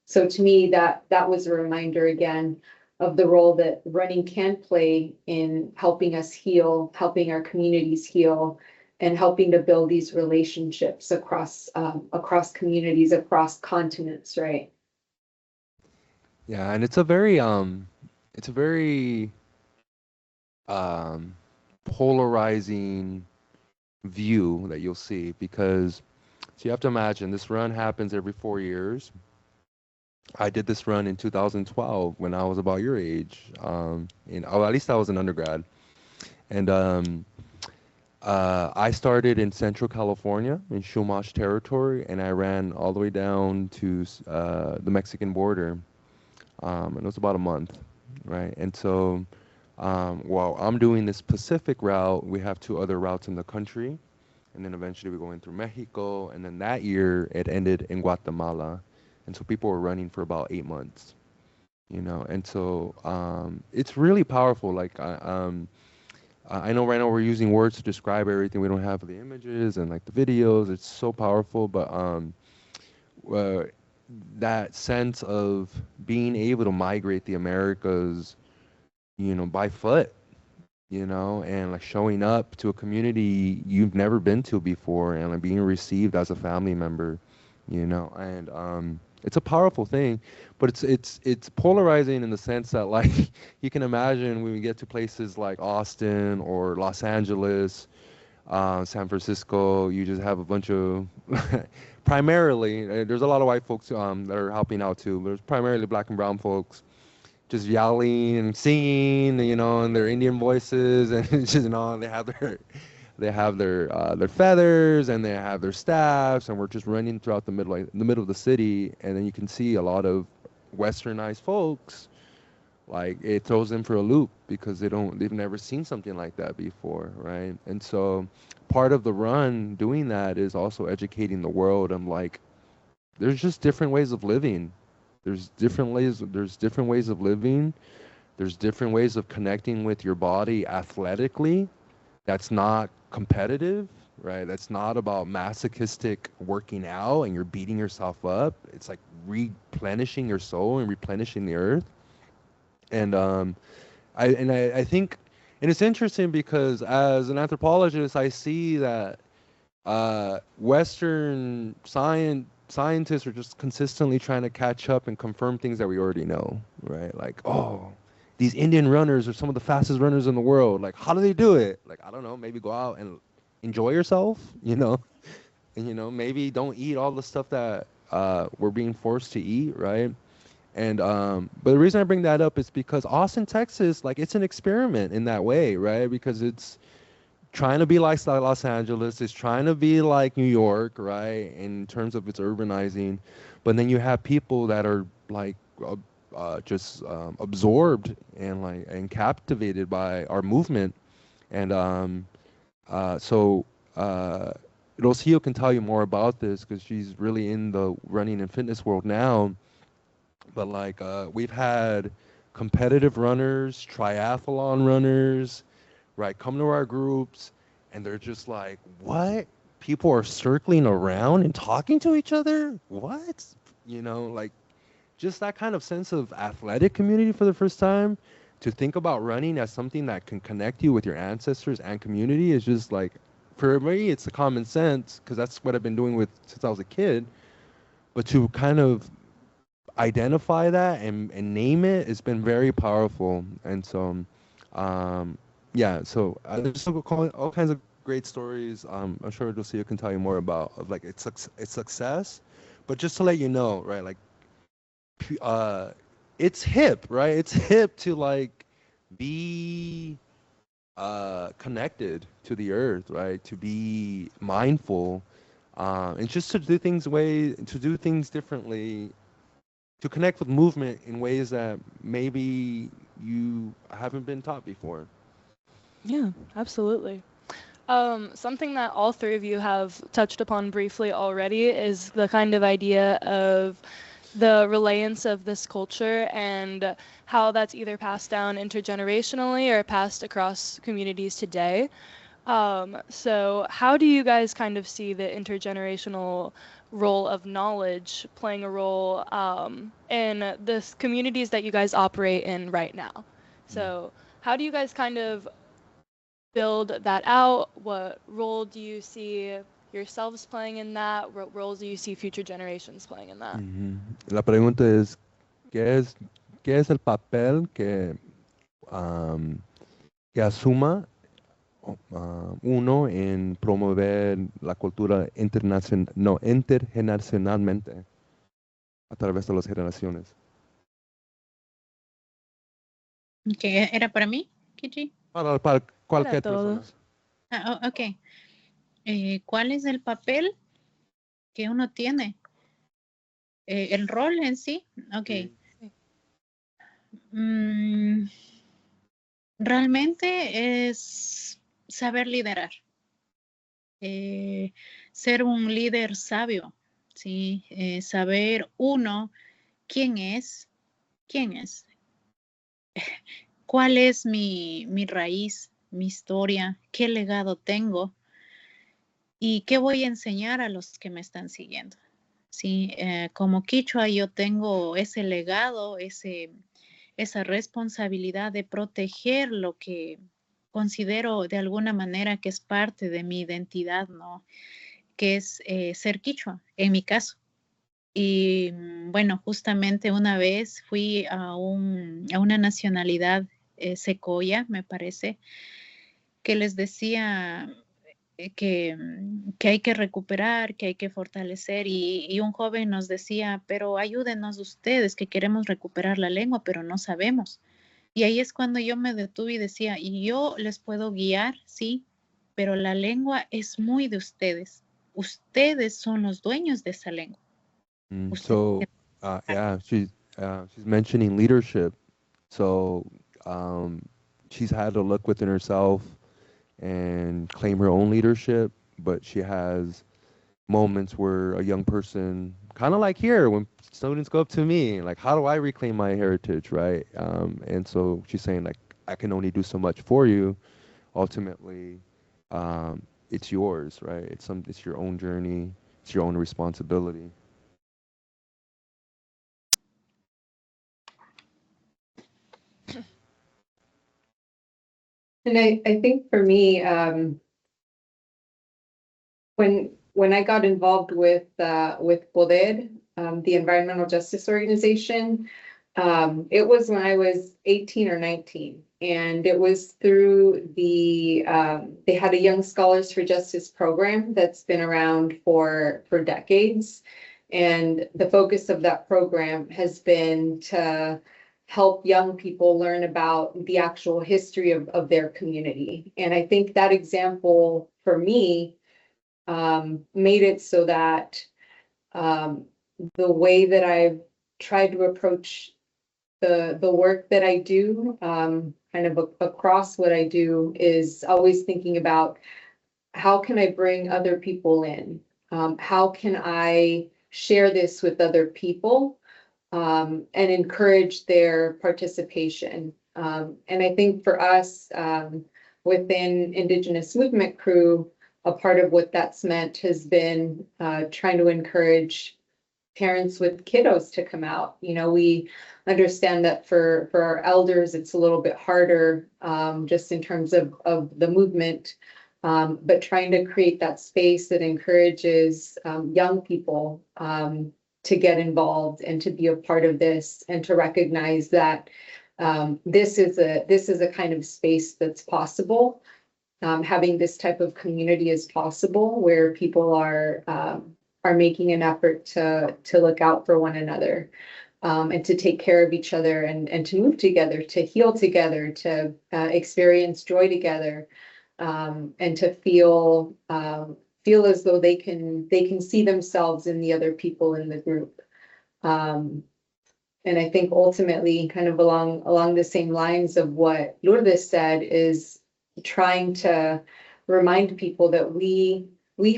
D: So to me, that was a reminder again of the role that running can play in helping us heal, helping our communities heal, and helping to build these relationships across communities, across continents, right?
C: Yeah, and it's a very polarizing view that you'll see, because so you have to imagine this run happens every 4 years. I did this run in 2012 when I was about your age. At least I was an undergrad. And I started in Central California in Chumash territory, and I ran all the way down to the Mexican border. And it was about a month, right? And so while I'm doing this Pacific route, we have two other routes in the country. And then eventually we go in through Mexico. And then that year it ended in Guatemala. And so people were running for about 8 months, you know. And so it's really powerful. Like I know right now we're using words to describe everything. We don't have the images and like the videos. It's so powerful. But uh, that sense of being able to migrate the Americas, you know, by foot, you know, and like showing up to a community you've never been to before and like being received as a family member, you know, and it's a powerful thing, but it's polarizing in the sense that like you can imagine when we get to places like Austin or Los Angeles, San Francisco, you just have a bunch of primarily there's a lot of white folks that are helping out too. There's primarily black and brown folks just yelling and singing, you know, in their Indian voices, and it's just, you know, they have their feathers and they have their staffs, and we're just running throughout the middle, like the middle of the city, and then you can see a lot of westernized folks. Like it throws them for a loop because they've never seen something like that before, right? And so part of the run doing that is also educating the world. I'm like, there's just different ways of living. There's different ways of living. There's different ways of connecting with your body athletically. That's not competitive, right? That's not about masochistic working out and you're beating yourself up. It's like replenishing your soul and replenishing the earth. And I think, and it's interesting because as an anthropologist, I see that Western scientists are just consistently trying to catch up and confirm things that we already know, right? Like, oh, these Indian runners are some of the fastest runners in the world. Like, how do they do it? Like, I don't know. Maybe go out and enjoy yourself, you know, and you know, maybe don't eat all the stuff that we're being forced to eat, right? And but the reason I bring that up is because Austin, Texas, like it's an experiment in that way, right? Because it's trying to be like Los Angeles, it's trying to be like New York, right? In terms of its urbanizing, but then you have people that are like just absorbed and like and captivated by our movement, and so Rocio can tell you more about this because she's really in the running and fitness world now. But like we've had competitive runners, triathlon runners, right, come to our groups, and they're just like, what? People are circling around and talking to each other? What? You know, like just that kind of sense of athletic community for the first time. To think about running as something that can connect you with your ancestors and community is just like, for me, it's the common sense because that's what I've been doing with since I was a kid. But to kind of identify that and name it, it's been very powerful. And so, yeah, so there's all kinds of great stories. I'm sure Lucia can tell you more about of like its success. But just to let you know, right, like it's hip, right? It's hip to like be connected to the earth, right? To be mindful, and just to do things differently, to connect with movement in ways that maybe you haven't been taught before.
B: Yeah, absolutely. Something that all three of you have touched upon briefly already is the kind of idea of the reliance of this culture and how that's either passed down intergenerationally or passed across communities today. So how do you guys kind of see the intergenerational role of knowledge playing a role in the communities that you guys operate in right now? So how do you guys kind of build that out? What role do you see yourselves playing in that? What roles do you see future generations playing in that?
C: Ujú. La pregunta es, ¿qué es el papel que que asuma uno en promover la cultura no, intergeneracionalmente a través de las generaciones.
E: ¿Qué era para mí, Kichi?
C: Para cualquier
B: Para
C: persona.
B: todos.
E: Ok. ¿Cuál es el papel que uno tiene? El rol en sí. Ok.
C: Sí.
E: Mm, realmente es saber liderar. Ser un líder sabio, ¿sí? Saber uno quién es, cuál es mi raíz, mi historia, qué legado tengo y qué voy a enseñar a los que me están siguiendo. Sí, como Kichwa yo tengo ese legado, esa responsabilidad de proteger lo que considero de alguna manera que es parte de mi identidad, ¿no? Que es ser Kichwa, en mi caso. Y bueno, justamente una vez fui a una nacionalidad secoya, me parece, que les decía que hay que recuperar, que hay que fortalecer y un joven nos decía, pero ayúdenos ustedes que queremos recuperar la lengua, pero no sabemos. Y ahí es cuando yo me detuve y decía, y yo les puedo guiar, sí, pero la lengua es muy de ustedes. Ustedes son los dueños de esa lengua. Ustedes
C: So, yeah, she's mentioning leadership. So, she's had to look within herself and claim her own leadership, but she has moments where a young person, kind of like here, when students go up to me, like, how do I reclaim my heritage, right? And so she's saying, like, I can only do so much for you. Ultimately, it's yours, right? It's your own journey. It's your own responsibility.
D: And I think for me, when I got involved with Poder, the environmental justice organization, it was when I was 18 or 19, and it was through they had a Young Scholars for Justice program that's been around for decades, and the focus of that program has been to help young people learn about the actual history of their community. And I think that example for me made it so that um, the way that I've tried to approach the work that I do, kind of across what I do, is always thinking about how can I bring other people in? How can I share this with other people and encourage their participation? And I think for us within Indigenous Movement Crew, a part of what that's meant has been trying to encourage parents with kiddos to come out. You know, we understand that for our elders, it's a little bit harder just in terms of the movement, but trying to create that space that encourages young people to get involved and to be a part of this and to recognize that this is a kind of space that's possible. Having this type of community is possible where people are making an effort to look out for one another and to take care of each other and to move together, to heal together, to experience joy together, and to feel as though they can see themselves in the other people in the group. And I think ultimately, kind of along the same lines of what Lourdes said, is trying to remind people that we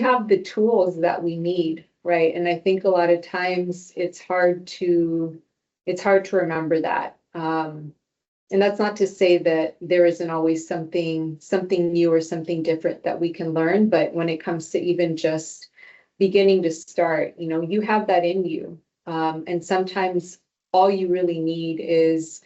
D: have the tools that we need, right? And I think a lot of times it's hard to remember that. And that's not to say that there isn't always something new or something different that we can learn, but when it comes to even just beginning to start, you know, you have that in you. And sometimes all you really need is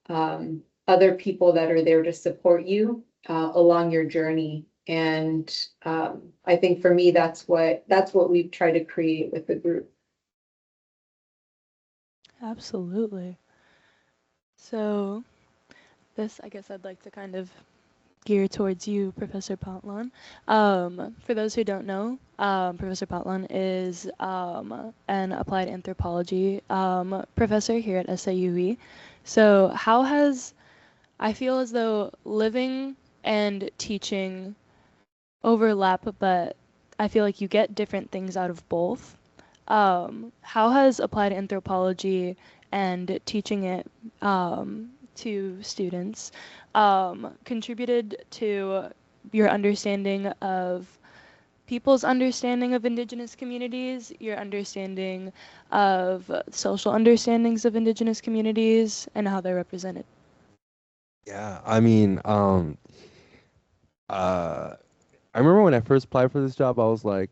D: other people that are there to support you along your journey. And I think for me, that's what we've tried to create with the group.
B: Absolutely. So this, I guess I'd like to kind of gear towards you, Professor Patlan. For those who don't know, Professor Patlan is an applied anthropology professor here at SAUE. So how has, I feel as though living and teaching overlap, but I feel like you get different things out of both. How has applied anthropology and teaching it to students contributed to your understanding of people's understanding of Indigenous communities, your understanding of social understandings of Indigenous communities, and how they're represented?
C: Yeah, I mean, I remember when I first applied for this job, I was like,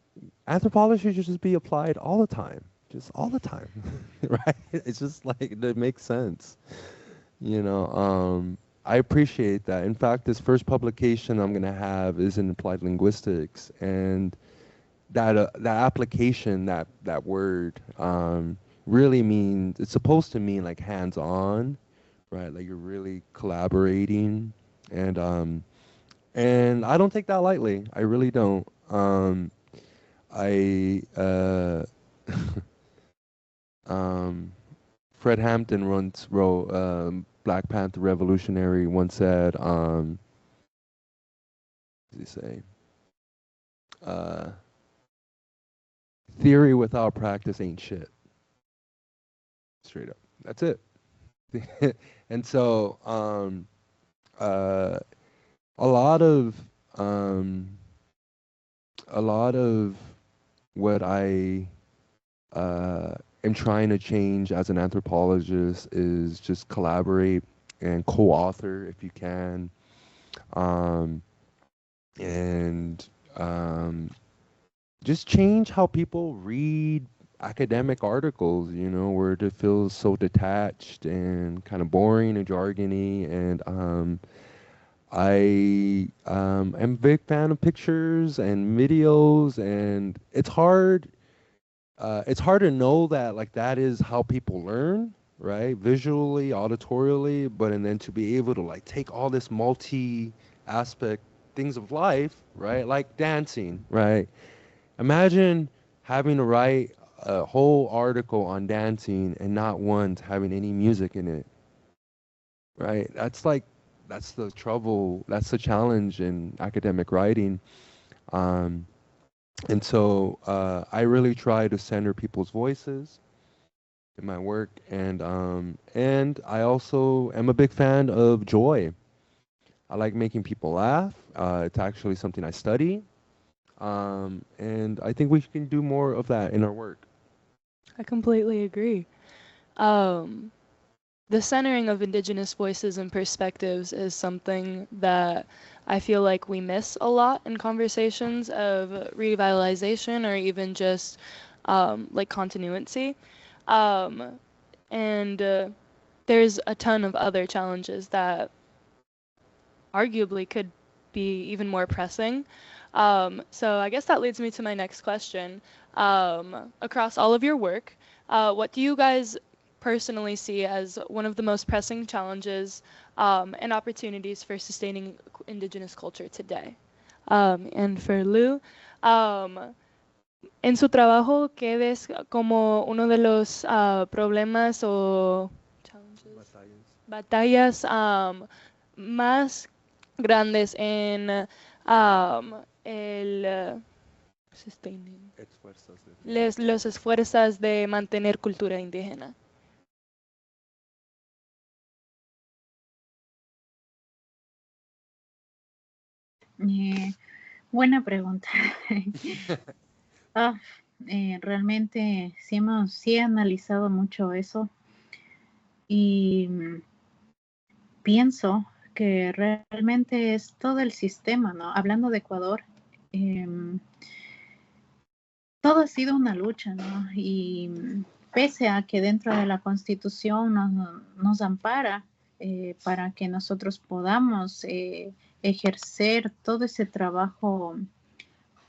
C: anthropology should just be applied all the time, just all the time, right? It's just like it makes sense, you know. I appreciate that. In fact, this first publication I'm gonna have is in applied linguistics, and that application, that word, really means, it's supposed to mean like hands-on, right? Like you're really collaborating, and I don't take that lightly. I really don't. I Fred Hampton once wrote, Black Panther revolutionary once said, what did he say? Theory without practice ain't shit. Straight up. That's it. And so a lot of what I am trying to change as an anthropologist is just collaborate and co-author if you can, and just change how people read academic articles, you know, where it feels so detached and kind of boring and jargony. And I am a big fan of pictures and videos, and it's hard to know that like that is how people learn, right? Visually, auditorially, and then to be able to like take all this multi-aspect things of life, right? Like dancing, right? Imagine having to write a whole article on dancing and not once having any music in it, right? That's the trouble, that's the challenge in academic writing. And so I really try to center people's voices in my work, and I also am a big fan of joy. I like making people laugh. It's actually something I study, and I think we can do more of that in our work.
B: I completely agree. The centering of Indigenous voices and perspectives is something that I feel like we miss a lot in conversations of revitalization or even just like continuity. And there's a ton of other challenges that arguably could be even more pressing. So I guess that leads me to my next question. Across all of your work, what do you guys personally see as one of the most pressing challenges and opportunities for sustaining Indigenous culture today? And for Lou, en su trabajo, ¿qué ves como uno de los problemas o batallas más grandes en el los esfuerzos de mantener cultura indígena?
E: Buena pregunta. Realmente sí he analizado mucho eso y pienso que realmente es todo el sistema, ¿no? Hablando de Ecuador, todo ha sido una lucha, ¿no? Y pese a que dentro de la Constitución nos ampara para que nosotros podamos ejercer todo ese trabajo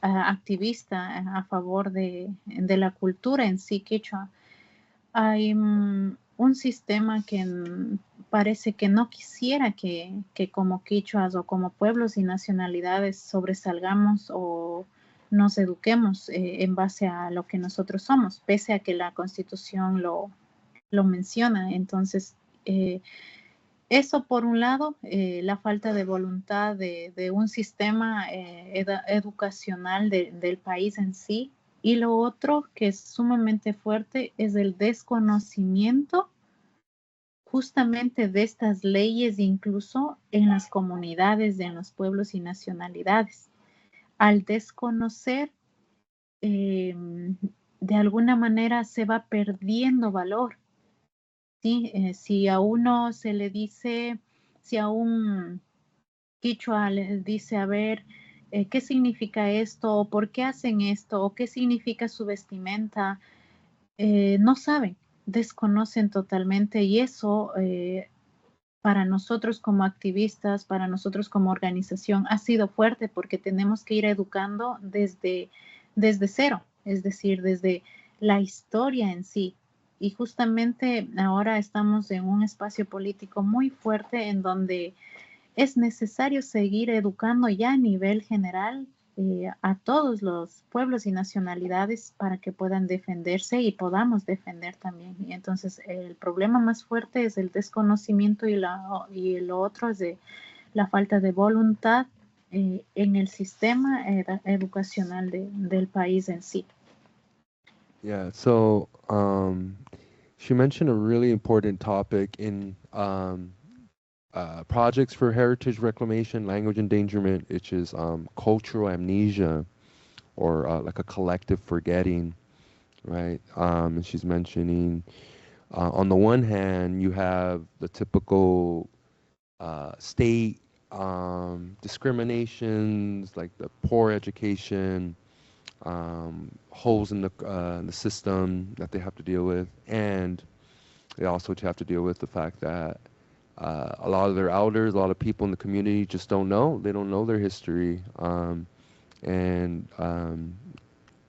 E: activista a favor de la cultura en sí, Kichwa, hay un sistema que parece que no quisiera que como quichuas o como pueblos y nacionalidades sobresalgamos o nos eduquemos en base a lo que nosotros somos, pese a que la Constitución lo menciona. Entonces, eso por un lado, la falta de voluntad de un sistema educacional del país en sí. Y lo otro que es sumamente fuerte es el desconocimiento justamente de estas leyes, incluso en las comunidades, en los pueblos y nacionalidades. Al desconocer, de alguna manera se va perdiendo valor. ¿Sí? Si a uno se le dice, si a un quichua le dice, a ver, ¿qué significa esto? ¿O por qué hacen esto? ¿O qué significa su vestimenta? No saben, desconocen totalmente y eso para nosotros como activistas, para nosotros como organización ha sido fuerte porque tenemos que ir educando desde cero, es decir, desde la historia en sí. Y justamente ahora estamos en un espacio político muy fuerte en donde es necesario seguir educando ya a nivel general a todos los pueblos y nacionalidades para que puedan defenderse y podamos defender también. Y entonces el problema más fuerte es el desconocimiento y lo otro es la falta de voluntad en el sistema educacional del país en sí.
C: Yeah, so she mentioned a really important topic in projects for heritage reclamation, language endangerment, which is cultural amnesia, or like a collective forgetting, right? And she's mentioning, on the one hand, you have the typical state discriminations, like the poor education, holes in the system that they have to deal with, and they also have to deal with the fact that a lot of their elders, a lot of people in the community just don't know. They don't know their history, and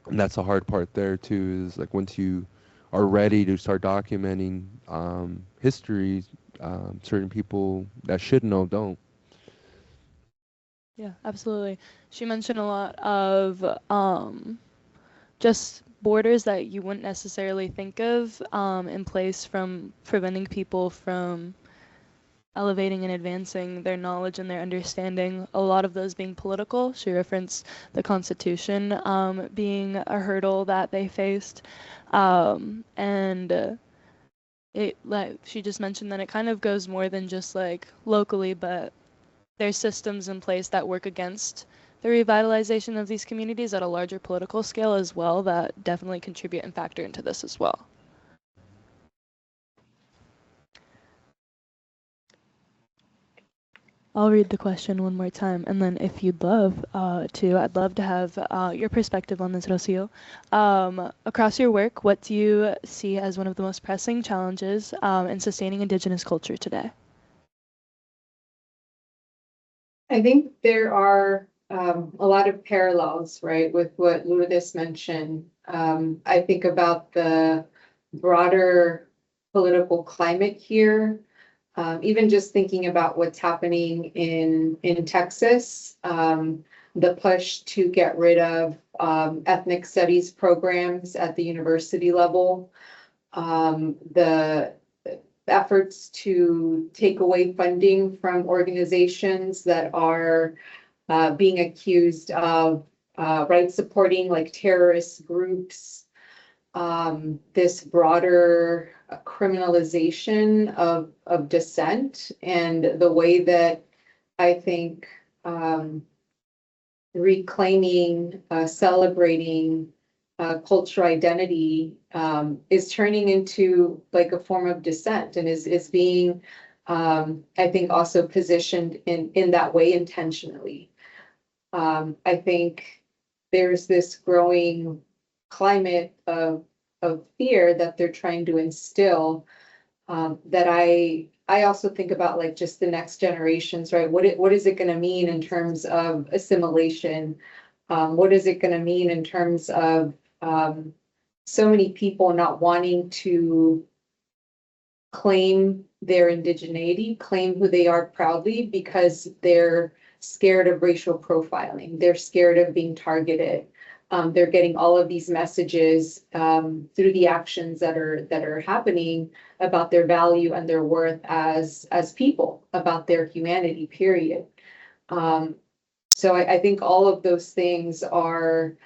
C: that's a hard part there too. Is like once you are ready to start documenting history, certain people that should know don't.
B: Yeah, absolutely. She mentioned a lot of just borders that you wouldn't necessarily think of in place from preventing people from elevating and advancing their knowledge and their understanding, a lot of those being political. She referenced the Constitution being a hurdle that they faced. She just mentioned that it kind of goes more than just like locally, but there's systems in place that work against the revitalization of these communities at a larger political scale as well that definitely contribute and factor into this as well. I'll read the question one more time, and then if you'd love I'd love to have your perspective on this, Rocio. Across your work, what do you see as one of the most pressing challenges in sustaining Indigenous culture today?
D: I think there are a lot of parallels, right, with what Lourdes mentioned. I think about the broader political climate here. Even just thinking about what's happening in Texas, the push to get rid of ethnic studies programs at the university level, the efforts to take away funding from organizations that are being accused of supporting like terrorist groups, this broader criminalization of dissent, and the way that I think reclaiming, celebrating cultural identity is turning into like a form of dissent, and is being I think also positioned in that way intentionally. I think there's this growing climate of fear that they're trying to instill, that I also think about like just the next generations, right? What is it going to mean in terms of assimilation? What is it going to mean in terms of so many people not wanting to claim their indigeneity, claim who they are proudly because they're scared of racial profiling. They're scared of being targeted. They're getting all of these messages through the actions that are happening about their value and their worth as people, about their humanity, period. So I think all of those things are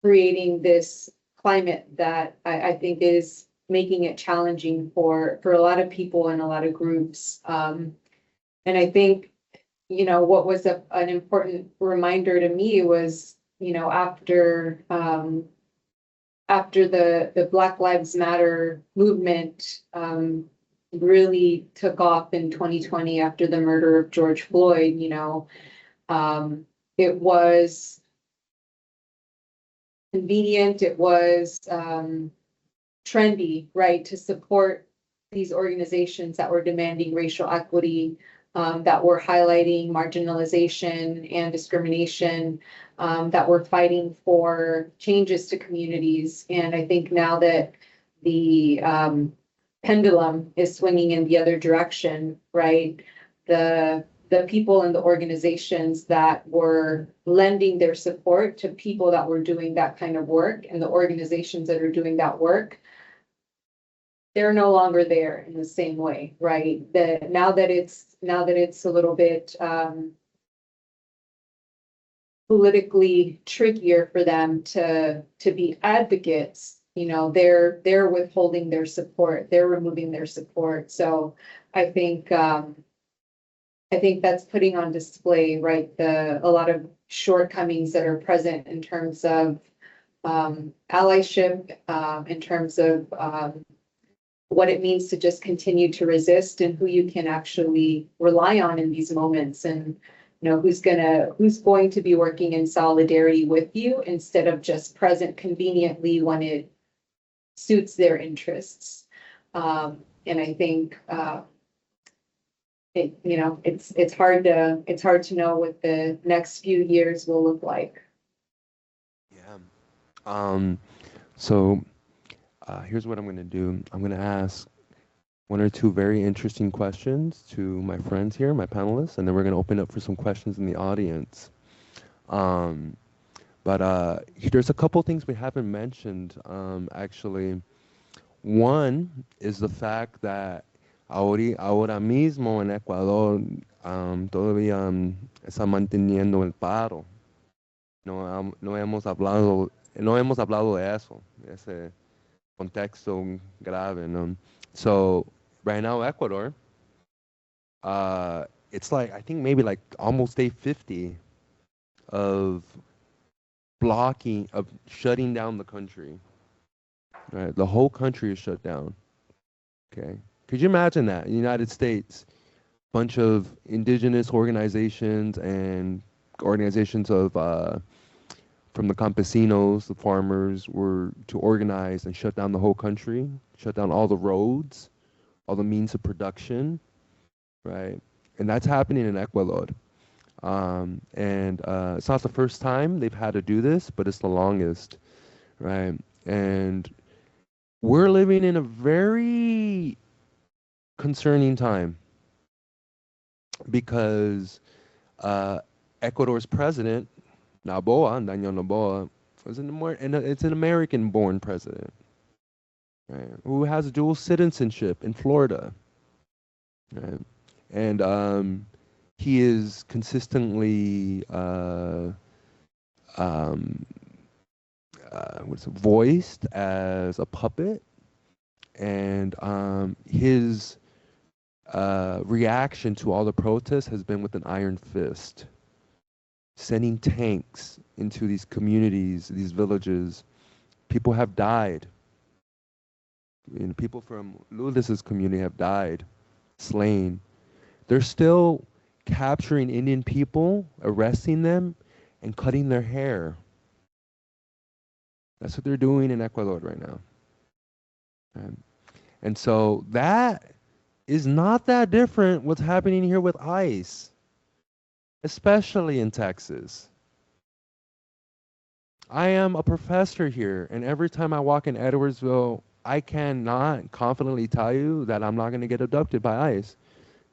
D: creating this climate that I think is making it challenging for a lot of people and a lot of groups. And I think, you know, what was an important reminder to me was, you know, after the Black Lives Matter movement really took off in 2020 after the murder of George Floyd, you know, it was convenient, it was trendy, right, to support these organizations that were demanding racial equity, that were highlighting marginalization and discrimination, that were fighting for changes to communities. And I think now that the pendulum is swinging in the other direction, right, the people and the organizations that were lending their support to people that were doing that kind of work and the organizations that are doing that work, they're no longer there in the same way, right? Now that it's a little bit politically trickier for them to be advocates, you know, they're withholding their support, they're removing their support. So I think that's putting on display, right, a lot of shortcomings that are present in terms of allyship, in terms of what it means to just continue to resist and who you can actually rely on in these moments, and you know who's going to be working in solidarity with you instead of just present conveniently when it suits their interests. And I think it's hard to know what the next few years will look like.
C: Yeah. So here's what I'm going to do. I'm going to ask one or two very interesting questions to my friends here, my panelists, and then we're going to open up for some questions in the audience. But there's a couple things we haven't mentioned, actually. One is the fact that ahora mismo en Ecuador todavía está manteniendo el paro. No hemos hablado de eso, ese contexto grave, no? So right now, Ecuador, it's like, I think maybe like almost day 50 of shutting down the country. Right, the whole country is shut down. Okay, could you imagine that in the United States, bunch of indigenous organizations and organizations of from the campesinos, the farmers, were to organize and shut down the whole country, shut down all the roads, all the means of production, right? And that's happening in Ecuador. And it's not the first time they've had to do this, but it's the longest, right? And we're living in a very concerning time because Ecuador's president, Daniel Noboa, it's an American-born president, right, who has dual citizenship in Florida, right? And he is consistently voiced as a puppet, and his reaction to all the protests has been with an iron fist, sending tanks into these communities, these villages. People have died. People from Lourdes's community have died, slain. They're still capturing Indian people, arresting them, and cutting their hair. That's what they're doing in Ecuador right now. And so that is not that different what's happening here with ICE, especially in Texas. I am a professor here, and every time I walk in Edwardsville I cannot confidently tell you that I'm not going to get abducted by ICE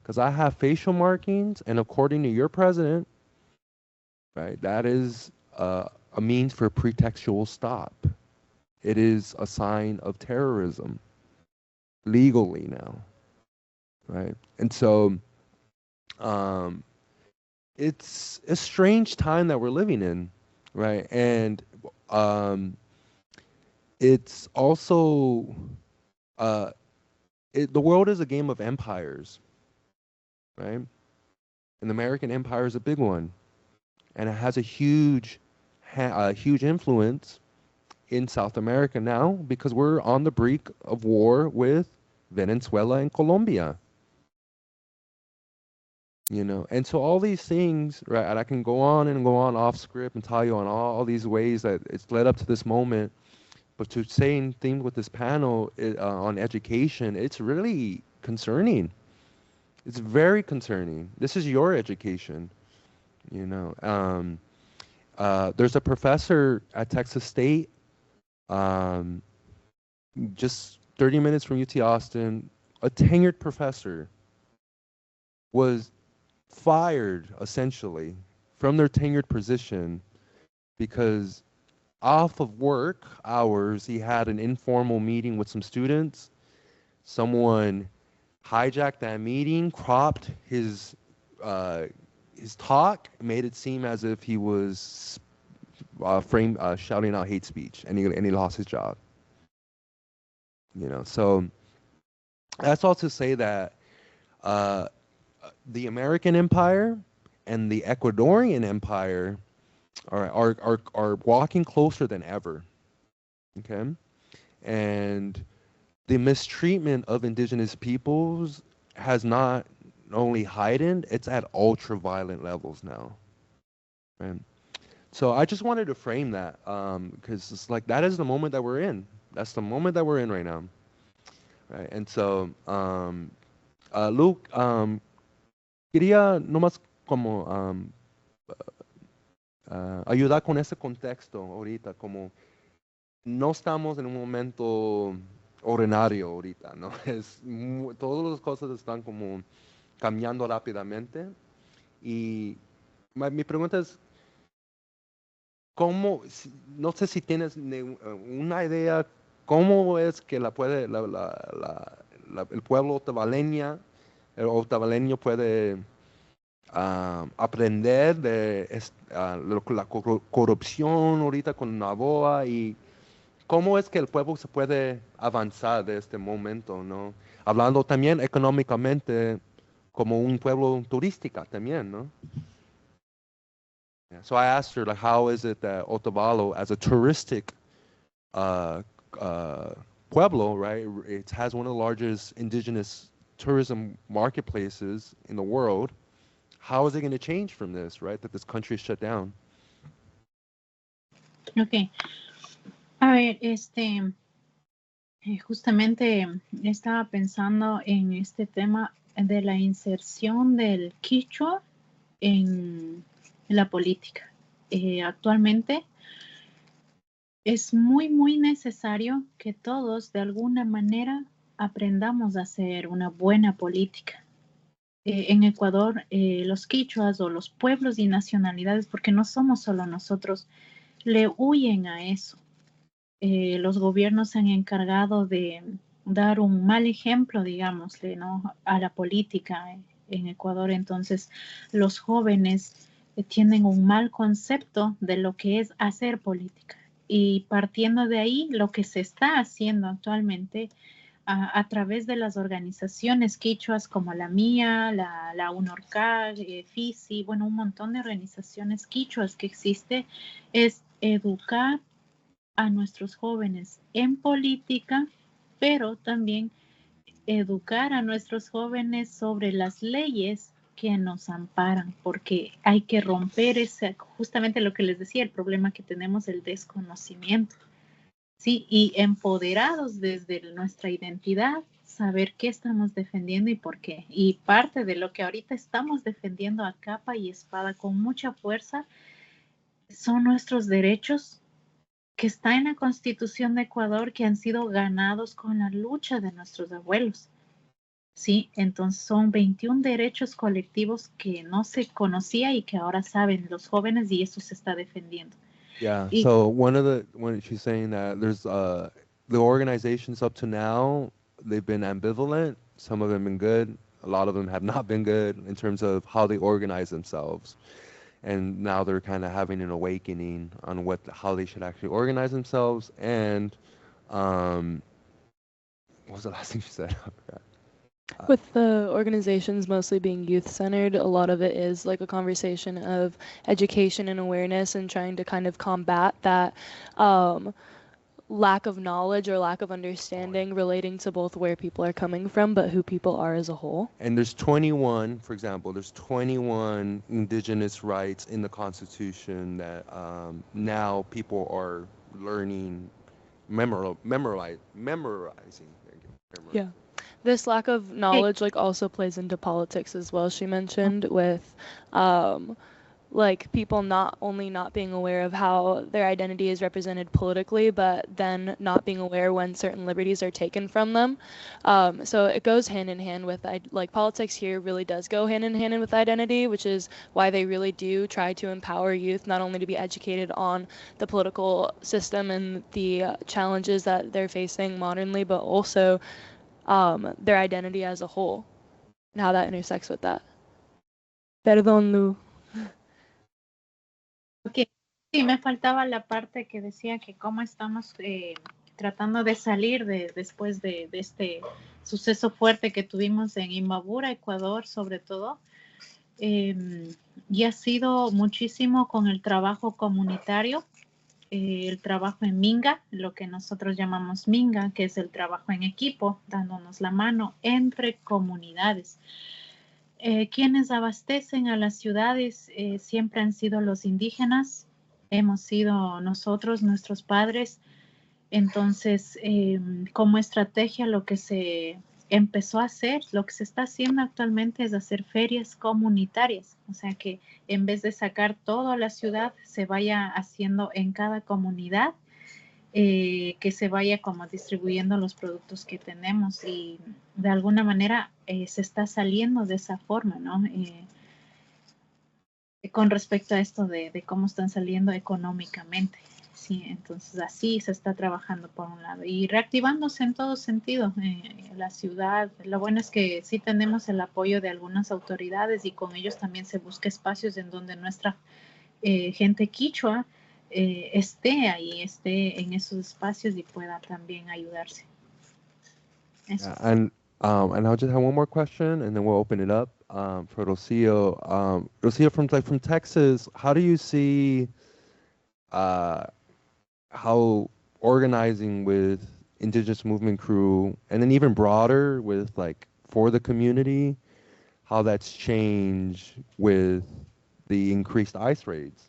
C: because I have facial markings, and according to your president, right, that is a means for pretextual stop. It is a sign of terrorism legally now, right? And so it's a strange time that we're living in, right? And it's also the world is a game of empires, right? And the American empire is a big one, and it has a huge influence in South America now because we're on the brink of war with Venezuela and Colombia. You know, and so all these things, right? And I can go on and go on off script and tell you on all these ways that it's led up to this moment. But to say anything with this panel on education, it's really concerning. It's very concerning. This is your education, you know. There's a professor at Texas State, just 30 minutes from UT Austin, a tenured professor was fired essentially from their tenured position because off of work hours he had an informal meeting with some students. Someone hijacked that meeting, cropped his talk, made it seem as if he was shouting out hate speech, and he lost his job. You know, so that's all to say that the American empire and the Ecuadorian empire are walking closer than ever. Okay, and the mistreatment of indigenous peoples has not only heightened; it's at ultra-violent levels now. Right. So I just wanted to frame that because it's like that is the moment that we're in. That's the moment that we're in right now. Right. And so, Luke, quería nomás como ayudar con ese contexto ahorita, como no estamos en un momento ordinario ahorita, ¿no? Todas las cosas están como cambiando rápidamente y mi pregunta es, ¿cómo, no sé si tienes una idea, cómo es que el pueblo otavaleño puede aprender de la corrupción ahorita con Novoa y cómo es que el pueblo se puede avanzar de este momento, ¿no? Hablando también económicamente como un pueblo turístico también, ¿no? Yeah. So I asked her, like, how is it that Otavalo, as a touristic pueblo, right, it has one of the largest indigenous tourism marketplaces in the world. How is it going to change from this, right, that this country is shut down?
E: Ok. A ver, justamente estaba pensando en este tema de la inserción del Kichwa en la política. Actualmente es muy necesario que todos de alguna manera aprendamos a hacer una buena política. En Ecuador, los quichuas o los pueblos y nacionalidades, porque no somos solo nosotros, le huyen a eso. Los gobiernos se han encargado de dar un mal ejemplo, digámosle, ¿no?, a la política en Ecuador. Entonces, los jóvenes tienen un mal concepto de lo que es hacer política. Y partiendo de ahí, lo que se está haciendo actualmente a través de las organizaciones quichuas como la mía, la UNORCAG, FISI, bueno, un montón de organizaciones quichuas que existe, es educar a nuestros jóvenes en política, pero también educar a nuestros jóvenes sobre las leyes que nos amparan, porque hay que romper justamente lo que les decía, el problema que tenemos, el desconocimiento, ¿sí? Y empoderados desde nuestra identidad, saber qué estamos defendiendo y por qué. Y parte de lo que ahorita estamos defendiendo a capa y espada con mucha fuerza son nuestros derechos que está en la Constitución de Ecuador, que han sido ganados con la lucha de nuestros abuelos. Sí, entonces son 21 derechos colectivos que no se conocía y que ahora saben los jóvenes y eso se está defendiendo.
C: Yeah.
E: Y
C: So when she's saying that there's the organizations up to now, they've been ambivalent. Some of them been good. A lot of them have not been good in terms of how they organize themselves. And now they're kind of having an awakening on how they should actually organize themselves. And what was the last thing she said? I forgot.
B: With the organizations mostly being youth-centered, a lot of it is like a conversation of education and awareness and trying to kind of combat that lack of knowledge or lack of understanding relating to both where people are coming from, but who people are as a whole.
C: And there's 21, for example, there's 21 indigenous rights in the Constitution that now people are learning, memorizing.
B: Yeah. This lack of knowledge like also plays into politics as well, she mentioned, with like people not only not being aware of how their identity is represented politically, but then not being aware when certain liberties are taken from them. So it goes hand in hand with, like, politics here really does go hand in hand with identity, which is why they really do try to empower youth not only to be educated on the political system and the challenges that they're facing modernly, but also their identity as a whole and how that intersects with that. Perdón, Lu.
E: Okay. Sí, me faltaba la parte que decía que cómo estamos tratando de salir después de este suceso fuerte que tuvimos en Imbabura, Ecuador, sobre todo. Y ha sido muchísimo con el trabajo comunitario, el trabajo en Minga, lo que nosotros llamamos Minga, que es el trabajo en equipo, dándonos la mano entre comunidades. Quienes abastecen a las ciudades siempre han sido los indígenas, hemos sido nosotros, nuestros padres. Entonces, como estrategia, lo que se empezó a hacer, lo que se está haciendo actualmente es hacer ferias comunitarias, o sea que en vez de sacar toda la ciudad, se vaya haciendo en cada comunidad, que se vaya como distribuyendo los productos que tenemos y de alguna manera se está saliendo de esa forma, ¿no? Con respecto a esto de cómo están saliendo económicamente. Sí, entonces así se está trabajando por un lado y reactivándose en todo sentido. La ciudad, lo bueno es que sí tenemos el apoyo de algunas autoridades y con ellos también se busca espacios en donde nuestra gente quichua esté ahí, esté en esos espacios y pueda también ayudarse. Eso.
C: Yeah, and I'll just have one more question, and then we'll open it up for Rocio. Rocio, from Texas, how do you see how organizing with Indigenous movement crew, and then even broader with like for the community, how that's changed with the increased ICE raids?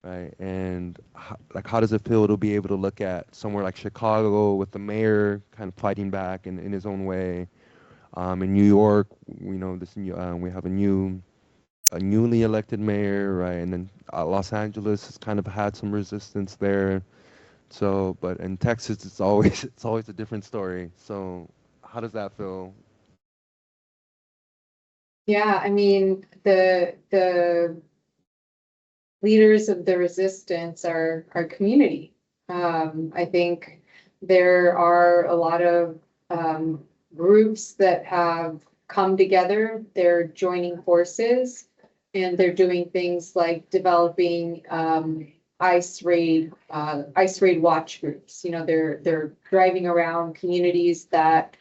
C: Right, and how does it feel to be able to look at somewhere like Chicago with the mayor kind of fighting back in his own way? In New York, we know this. We have a newly elected mayor, right? And then Los Angeles has kind of had some resistance there. So, but in Texas, it's always a different story. So, how does that feel?
D: Yeah, I mean, the leaders of the resistance are our community. I think there are a lot of groups that have come together. They're joining forces and they're doing things like developing ICE raid watch groups. You know, they're driving around communities that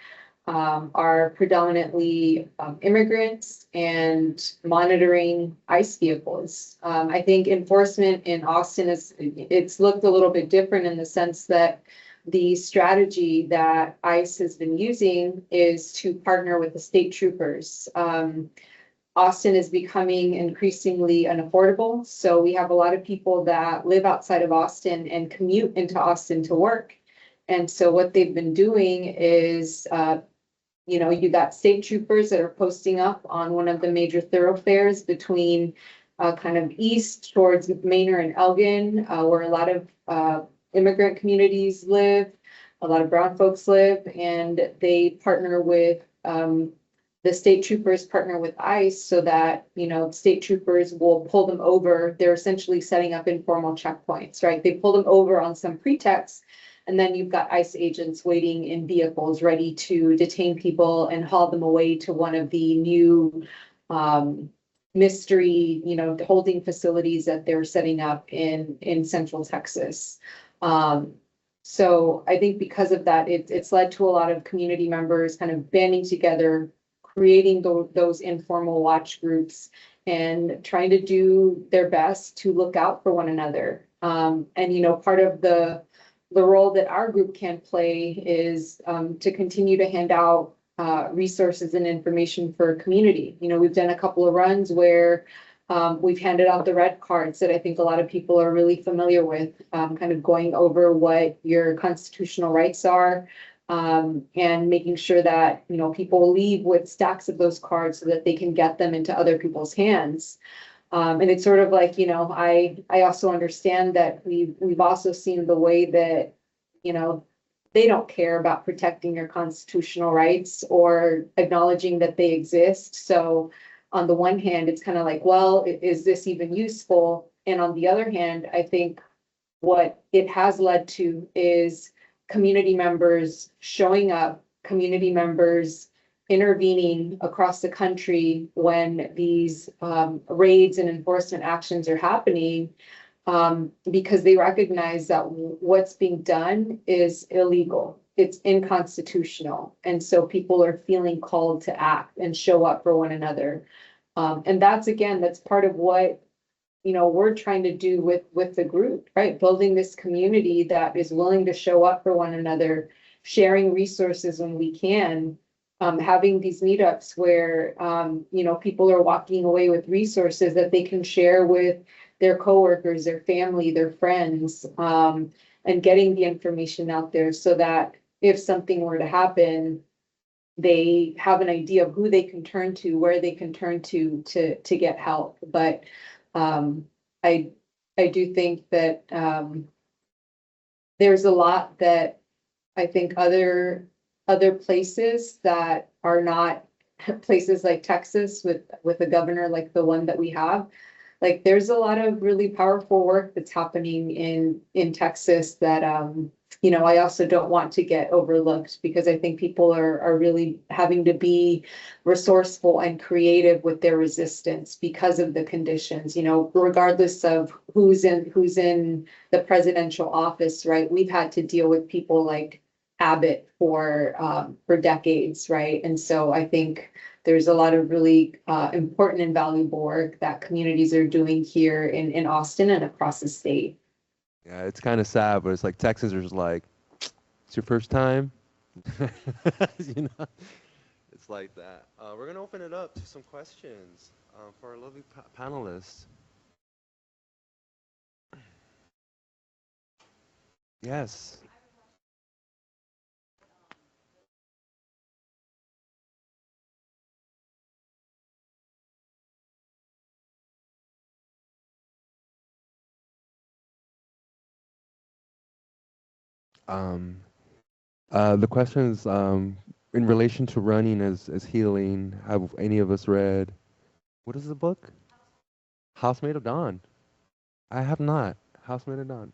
D: are predominantly immigrants and monitoring ICE vehicles. I think enforcement in Austin it's looked a little bit different in the sense that the strategy that ICE has been using is to partner with the state troopers. Austin is becoming increasingly unaffordable. So we have a lot of people that live outside of Austin and commute into Austin to work. And so what they've been doing is, you know, you got state troopers that are posting up on one of the major thoroughfares between kind of east towards Manor and Elgin, where a lot of immigrant communities live, a lot of brown folks live, and they partner with, the state troopers partner with ICE so that, state troopers will pull them over. They're essentially setting up informal checkpoints, right? They pull them over on some pretext, and then you've got ICE agents waiting in vehicles ready to detain people and haul them away to one of the new mystery, holding facilities that they're setting up in Central Texas. So I think because of that, it's led to a lot of community members kind of banding together, creating those informal watch groups and trying to do their best to look out for one another. And, part of the role that our group can play is to continue to hand out resources and information for community. We've done a couple of runs where we've handed out the red cards that I think a lot of people are really familiar with, kind of going over what your constitutional rights are, and making sure that, people leave with stacks of those cards so that they can get them into other people's hands. And it's sort of like, I also understand that we've also seen the way that, they don't care about protecting your constitutional rights or acknowledging that they exist. So on the one hand, it's kind of like, well, is this even useful? And on the other hand, I think what it has led to is community members showing up, community members intervening across the country when these raids and enforcement actions are happening, because they recognize that what's being done is illegal. It's unconstitutional. And so people are feeling called to act and show up for one another. And that's part of what, we're trying to do with the group, right? Building this community that is willing to show up for one another, sharing resources when we can, having these meetups where, people are walking away with resources that they can share with their coworkers, their family, their friends, and getting the information out there so that if something were to happen, they have an idea of who they can turn to, where they can turn to get help. But I do think that there's a lot that I think other places that are not places like Texas with a governor like the one that we have, like there's a lot of really powerful work that's happening in Texas that I also don't want to get overlooked, because I think people are really having to be resourceful and creative with their resistance because of the conditions, regardless of who's in the presidential office, right? We've had to deal with people like Abbott for decades, right? And so I think there's a lot of really important and valuable work that communities are doing here in Austin and across the state.
C: Yeah, it's kind of sad, but it's like Texans like, it's your first time. It's like that. We're going to open it up to some questions for our lovely panelists. Yes. The question is in relation to running as healing. Have any of us read, what is the book? Housemaid of Dawn. I have not. Housemaid of Dawn.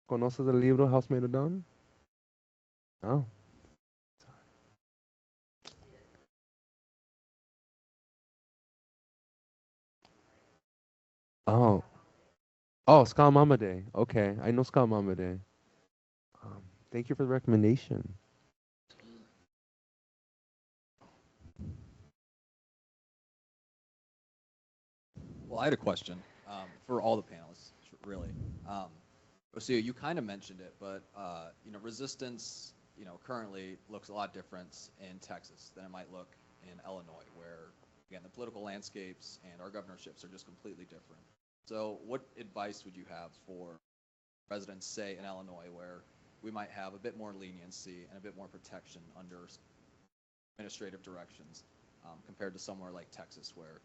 C: ¿Conoces el libro Housemaid of Dawn? Oh. Oh. Oh, Ska Mama Day. Okay, I know Ska Mama Day. Thank you for the recommendation.
A: Well, I had a question for all the panelists, really. Rocio, you kind of mentioned it, but resistance, currently looks a lot different in Texas than it might look in Illinois, where again the political landscapes and our governorships are just completely different. So, what advice would you have for residents, say in Illinois, where we might have a bit more leniency and a bit more protection under administrative directions, compared to somewhere like Texas, where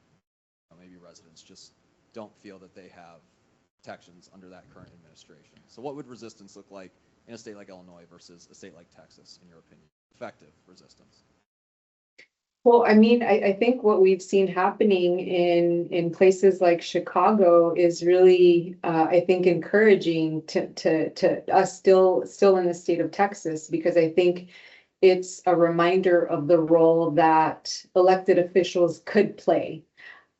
A: maybe residents just don't feel that they have protections under that current administration. So what would resistance look like in a state like Illinois versus a state like Texas, in your opinion? Effective resistance.
D: Well, I mean, I think what we've seen happening in places like Chicago is really, I think, encouraging to us still in the state of Texas, because I think it's a reminder of the role that elected officials could play.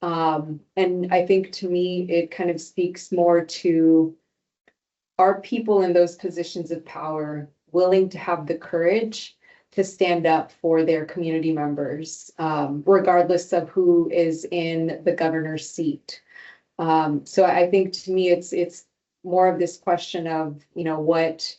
D: And I think, to me, it kind of speaks more to, are people in those positions of power willing to have the courage to stand up for their community members, regardless of who is in the governor's seat. So I think, to me, it's more of this question of, what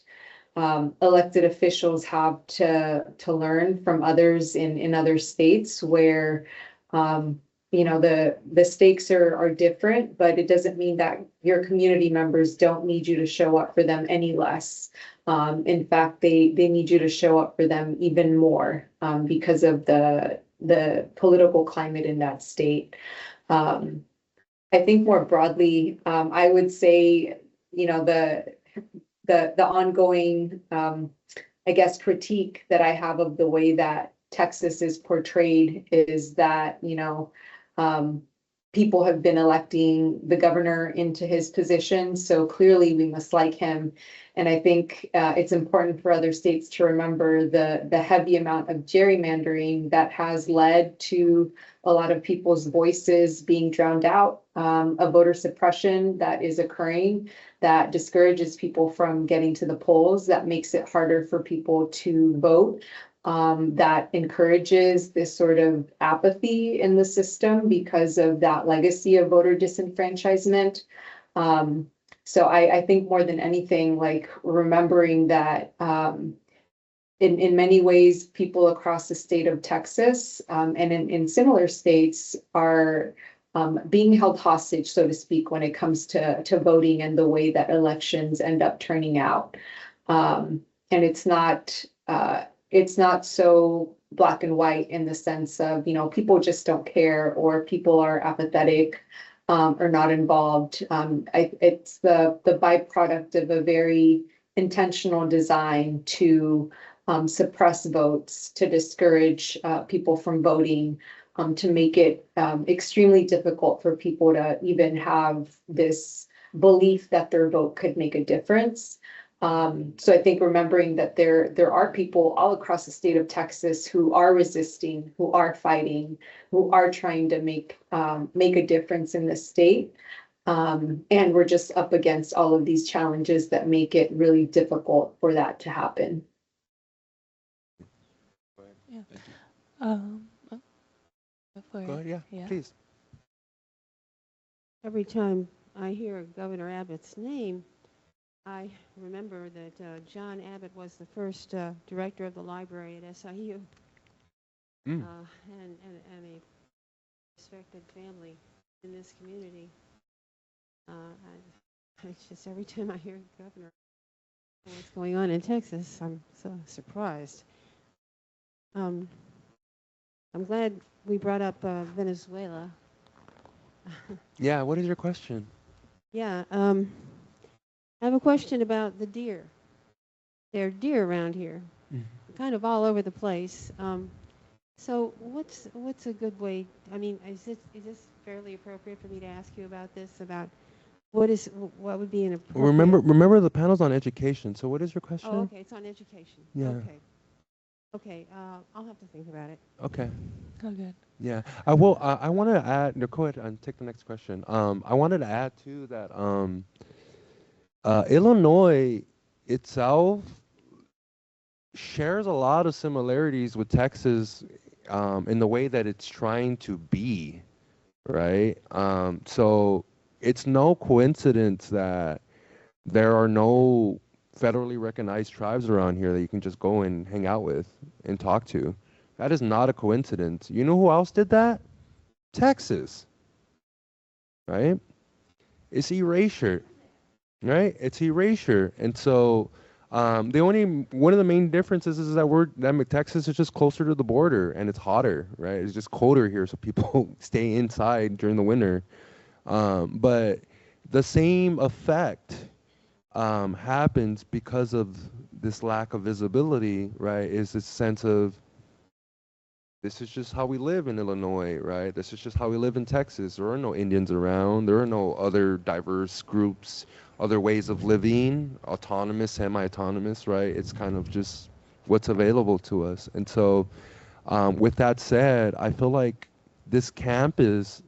D: elected officials have to learn from others in other states where, the stakes are different, but it doesn't mean that your community members don't need you to show up for them any less. In fact, they need you to show up for them even more, because of the political climate in that state. I think more broadly, I would say, the ongoing, I guess, critique that I have of the way that Texas is portrayed is that, people have been electing the governor into his position, so clearly we must like him. And I think it's important for other states to remember the heavy amount of gerrymandering that has led to a lot of people's voices being drowned out, of voter suppression that is occurring, that discourages people from getting to the polls, that makes it harder for people to vote. That encourages this sort of apathy in the system because of that legacy of voter disenfranchisement. So I think more than anything, like, remembering that in many ways, people across the state of Texas, and in similar states, are being held hostage, so to speak, when it comes to voting and the way that elections end up turning out. And it's not so black and white in the sense of, people just don't care, or people are apathetic, or not involved. It's the byproduct of a very intentional design to suppress votes, to discourage people from voting, to make it extremely difficult for people to even have this belief that their vote could make a difference. So I think remembering that there are people all across the state of Texas who are resisting, who are fighting, who are trying to make a difference in the state. And we're just up against all of these challenges that make it really difficult for that to happen.
B: Yeah.
C: Go ahead, yeah, please.
F: Every time I hear Governor Abbott's name, I remember that John Abbott was the first director of the library at SIU, and a respected family in this community. It's just every time I hear Governor what's going on in Texas, I'm so surprised. I'm glad we brought up Venezuela.
C: Yeah, what is your question?
F: Yeah, I have a question about the deer. There are deer around here, kind of all over the place. So what's a good way? I mean, is this fairly appropriate for me to ask you about this? About what would be an appropriate?
C: Remember the panel's on education. So what is your question?
F: Oh, okay, it's on education.
C: Yeah.
F: Okay. I'll have to think about it.
C: Okay.
B: Oh, good.
C: Yeah. I will. I want to add. No, go ahead and take the next question. I wanted to add too that Illinois itself shares a lot of similarities with Texas in the way that it's trying to be, right? So it's no coincidence that there are no federally recognized tribes around here that you can just go and hang out with and talk to. That is not a coincidence. You know who else did that? Texas, right? It's erasure, right? It's erasure. And so one of the main differences is that Texas is just closer to the border and it's hotter, right? It's just colder here, so people stay inside during the winter. But the same effect happens because of this lack of visibility, right? Is this sense of, this is just how we live in Illinois, right? This is just how we live in Texas. There are no Indians around. There are no other diverse groups, other ways of living, autonomous, semi-autonomous, right? It's kind of just what's available to us. And so with that said, I feel like this campus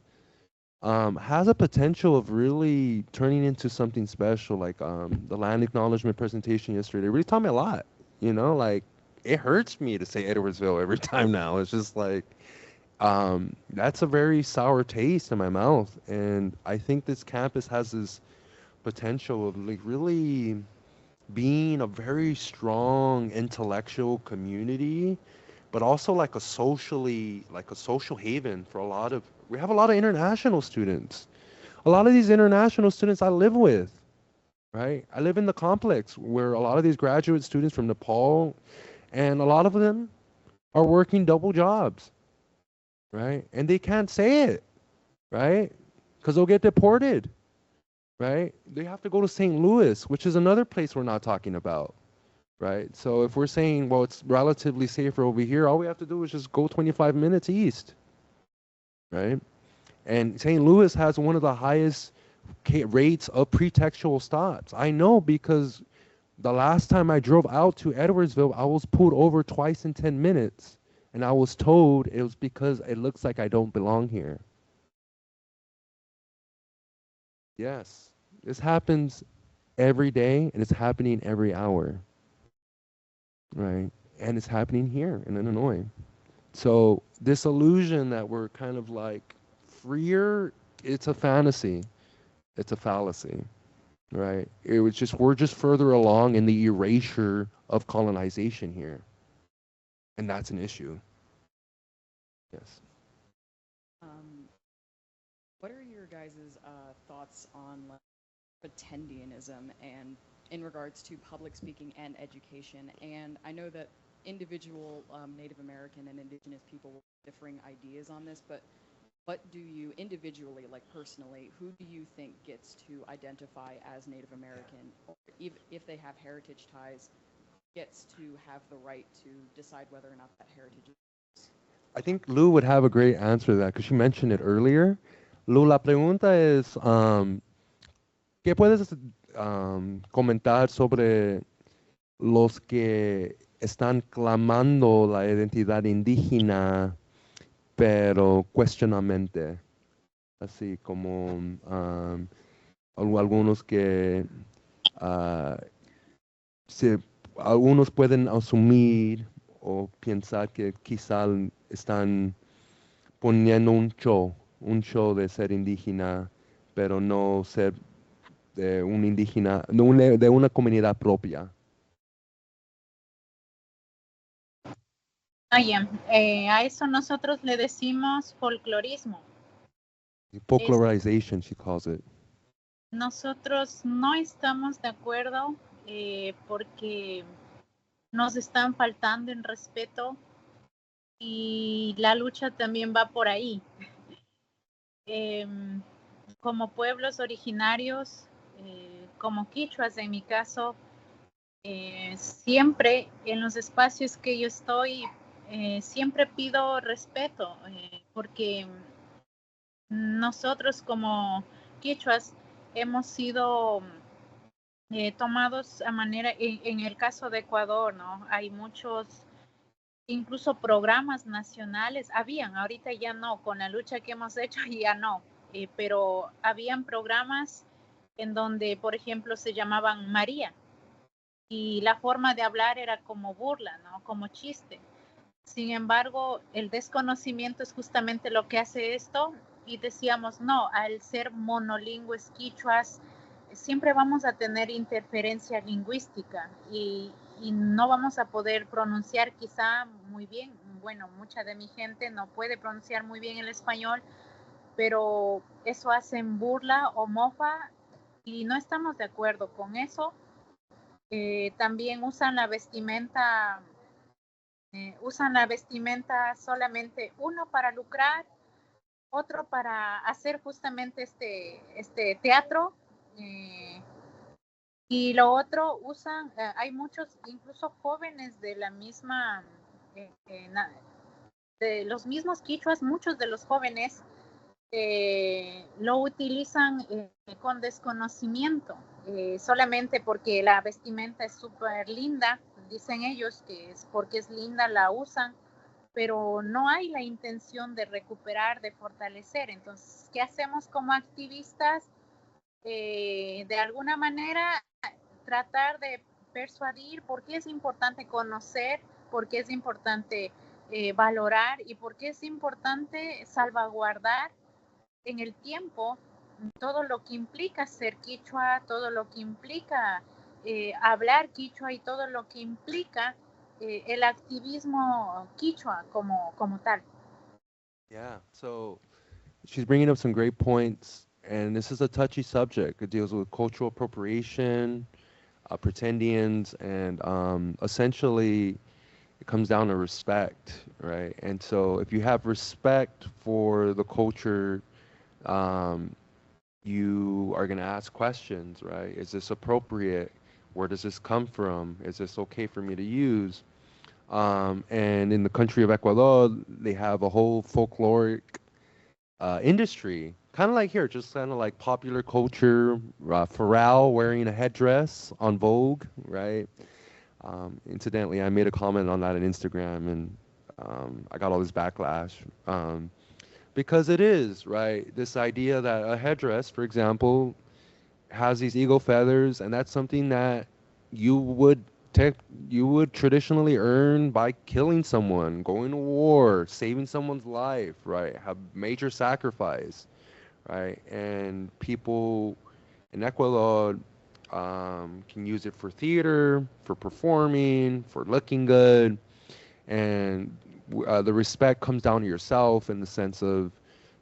C: has a potential of really turning into something special. Like the land acknowledgement presentation yesterday really taught me a lot, you know, like it hurts me to say Edwardsville every time now. It's just like, that's a very sour taste in my mouth. And I think this campus has this potential of like really being a very strong intellectual community, but also like a social haven for a lot of, we have a lot of international students. A lot of these international students I live with, right? I live in the complex where a lot of these graduate students from Nepal, and a lot of them are working double jobs, right? And they can't say it, right? Because they'll get deported, right? They have to go to St. Louis, which is another place we're not talking about, right? So if we're saying, well, it's relatively safer over here, all we have to do is just go 25 minutes east, right? And St. Louis has one of the highest rates of pretextual stops. I know because the last time I drove out to Edwardsville, I was pulled over twice in 10 minutes. And I was told it was because it looks like I don't belong here. Yes, this happens every day, and it's happening every hour, right? And it's happening here in Illinois. So this illusion that we're kind of like freer, it's a fantasy. It's a fallacy, right? It was just, we're just further along in the erasure of colonization here. And that's an issue. Yes.
G: What are your guys' thoughts on like, Attendeeism and in regards to public speaking and education? And I know that individual Native American and Indigenous people will have differing ideas on this, but what do you individually, like personally, who do you think gets to identify as Native American, or if they have heritage ties, gets to have the right to decide whether or not that heritage is?
C: I think Lou would have a great answer to that because she mentioned it earlier. Lou, la pregunta es, ¿qué puedes comentar sobre los que están clamando la identidad indígena, pero cuestionamente? Así como algunos que algunos pueden asumir o pensar que quizá están poniendo un show de ser indígena, pero no ser de un indígena, de una comunidad propia.
E: Oye, a eso nosotros le decimos folclorismo.
C: Folklorization, she calls it.
E: Nosotros no estamos de acuerdo porque nos están faltando en respeto y la lucha también va por ahí. Como pueblos originarios, como quichuas en mi caso, siempre en los espacios que yo estoy, siempre pido respeto porque nosotros como quichuas hemos sido tomados a manera, en el caso de Ecuador, ¿no? Hay muchos, incluso programas nacionales, ahorita ya no, con la lucha que hemos hecho ya no, pero habían programas en donde, por ejemplo, se llamaban María y la forma de hablar era como burla, ¿no? Como chiste. Sin embargo, el desconocimiento es justamente lo que hace esto y decíamos, no, al ser monolingües quichuas, siempre vamos a tener interferencia lingüística y no vamos a poder pronunciar quizá muy bien. Bueno, mucha de mi gente no puede pronunciar muy bien el español, pero eso hacen burla o mofa y no estamos de acuerdo con eso. También usan la vestimenta solamente uno para lucrar, otro para hacer justamente este teatro Y lo otro, usan, hay muchos, incluso jóvenes de la misma, de los mismos quichuas, muchos de los jóvenes lo utilizan con desconocimiento, solamente porque la vestimenta es súper linda, dicen ellos que es porque es linda la usan, pero no hay la intención de recuperar, de fortalecer. Entonces, ¿qué hacemos como activistas? De alguna manera tratar de persuadir por qué es importante conocer, por qué es importante valorar y por qué es importante salvaguardar en el tiempo todo lo que implica ser quichua, todo lo que implica hablar quichua y todo lo que implica el activismo quichua como tal.
C: Yeah, so she's bringing up some great points, and this is a touchy subject. It deals with cultural appropriation, pretendians, and essentially it comes down to respect, right? And so if you have respect for the culture, you are going to ask questions, right? Is this appropriate? Where does this come from? Is this okay for me to use? And in the country of Ecuador, they have a whole folkloric industry, kind of like here, just kind of like popular culture, Pharrell wearing a headdress on Vogue, right? Incidentally, I made a comment on that on Instagram, and I got all this backlash because it is, right? This idea that a headdress, for example, has these eagle feathers, and that's something that you would you would traditionally earn by killing someone, going to war, saving someone's life, right? Have major sacrifice, right? And people in Ecuador can use it for theater, for performing, for looking good, and the respect comes down to yourself in the sense of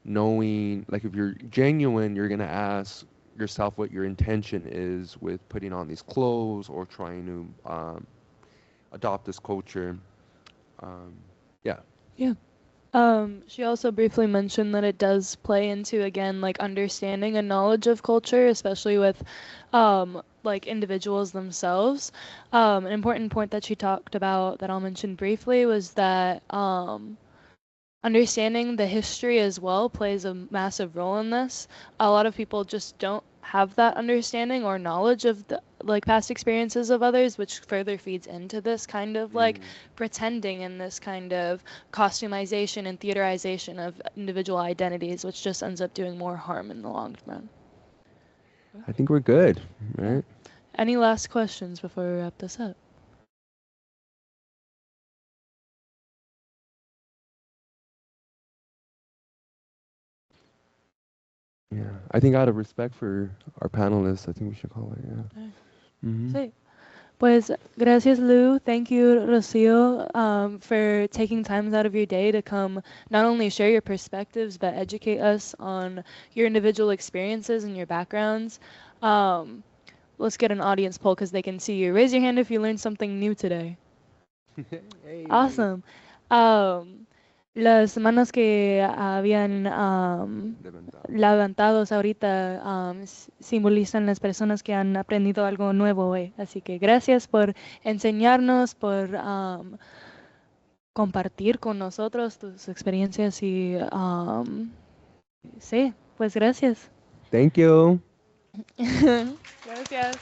C: knowing, like if you're genuine, you're gonna ask yourself what your intention is with putting on these clothes or trying to adopt this culture. Yeah.
B: Yeah. She also briefly mentioned that it does play into, again, like understanding and knowledge of culture, especially with like individuals themselves. An important point that she talked about that I'll mention briefly was that understanding the history as well plays a massive role in this. A lot of people just don't have that understanding or knowledge of the like past experiences of others, which further feeds into this kind of like pretending and this kind of costumization and theaterization of individual identities, which just ends up doing more harm in the long run.
C: I think we're good, right?
B: Any last questions before we wrap this up?
C: Yeah, I think out of respect for our panelists, I think we should call it, yeah.
B: Sí. Pues gracias, Lou. Thank you, Rocio, for taking time out of your day to come not only share your perspectives, but educate us on your individual experiences and your backgrounds. Let's get an audience poll because they can see you. Raise your hand if you learned something new today.
C: Hey.
B: Awesome. Las manos que habían levantados ahorita simbolizan las personas que han aprendido algo nuevo hoy. Así que gracias por enseñarnos, por compartir con nosotros tus experiencias y sí, pues gracias.
C: Thank you.
B: Gracias.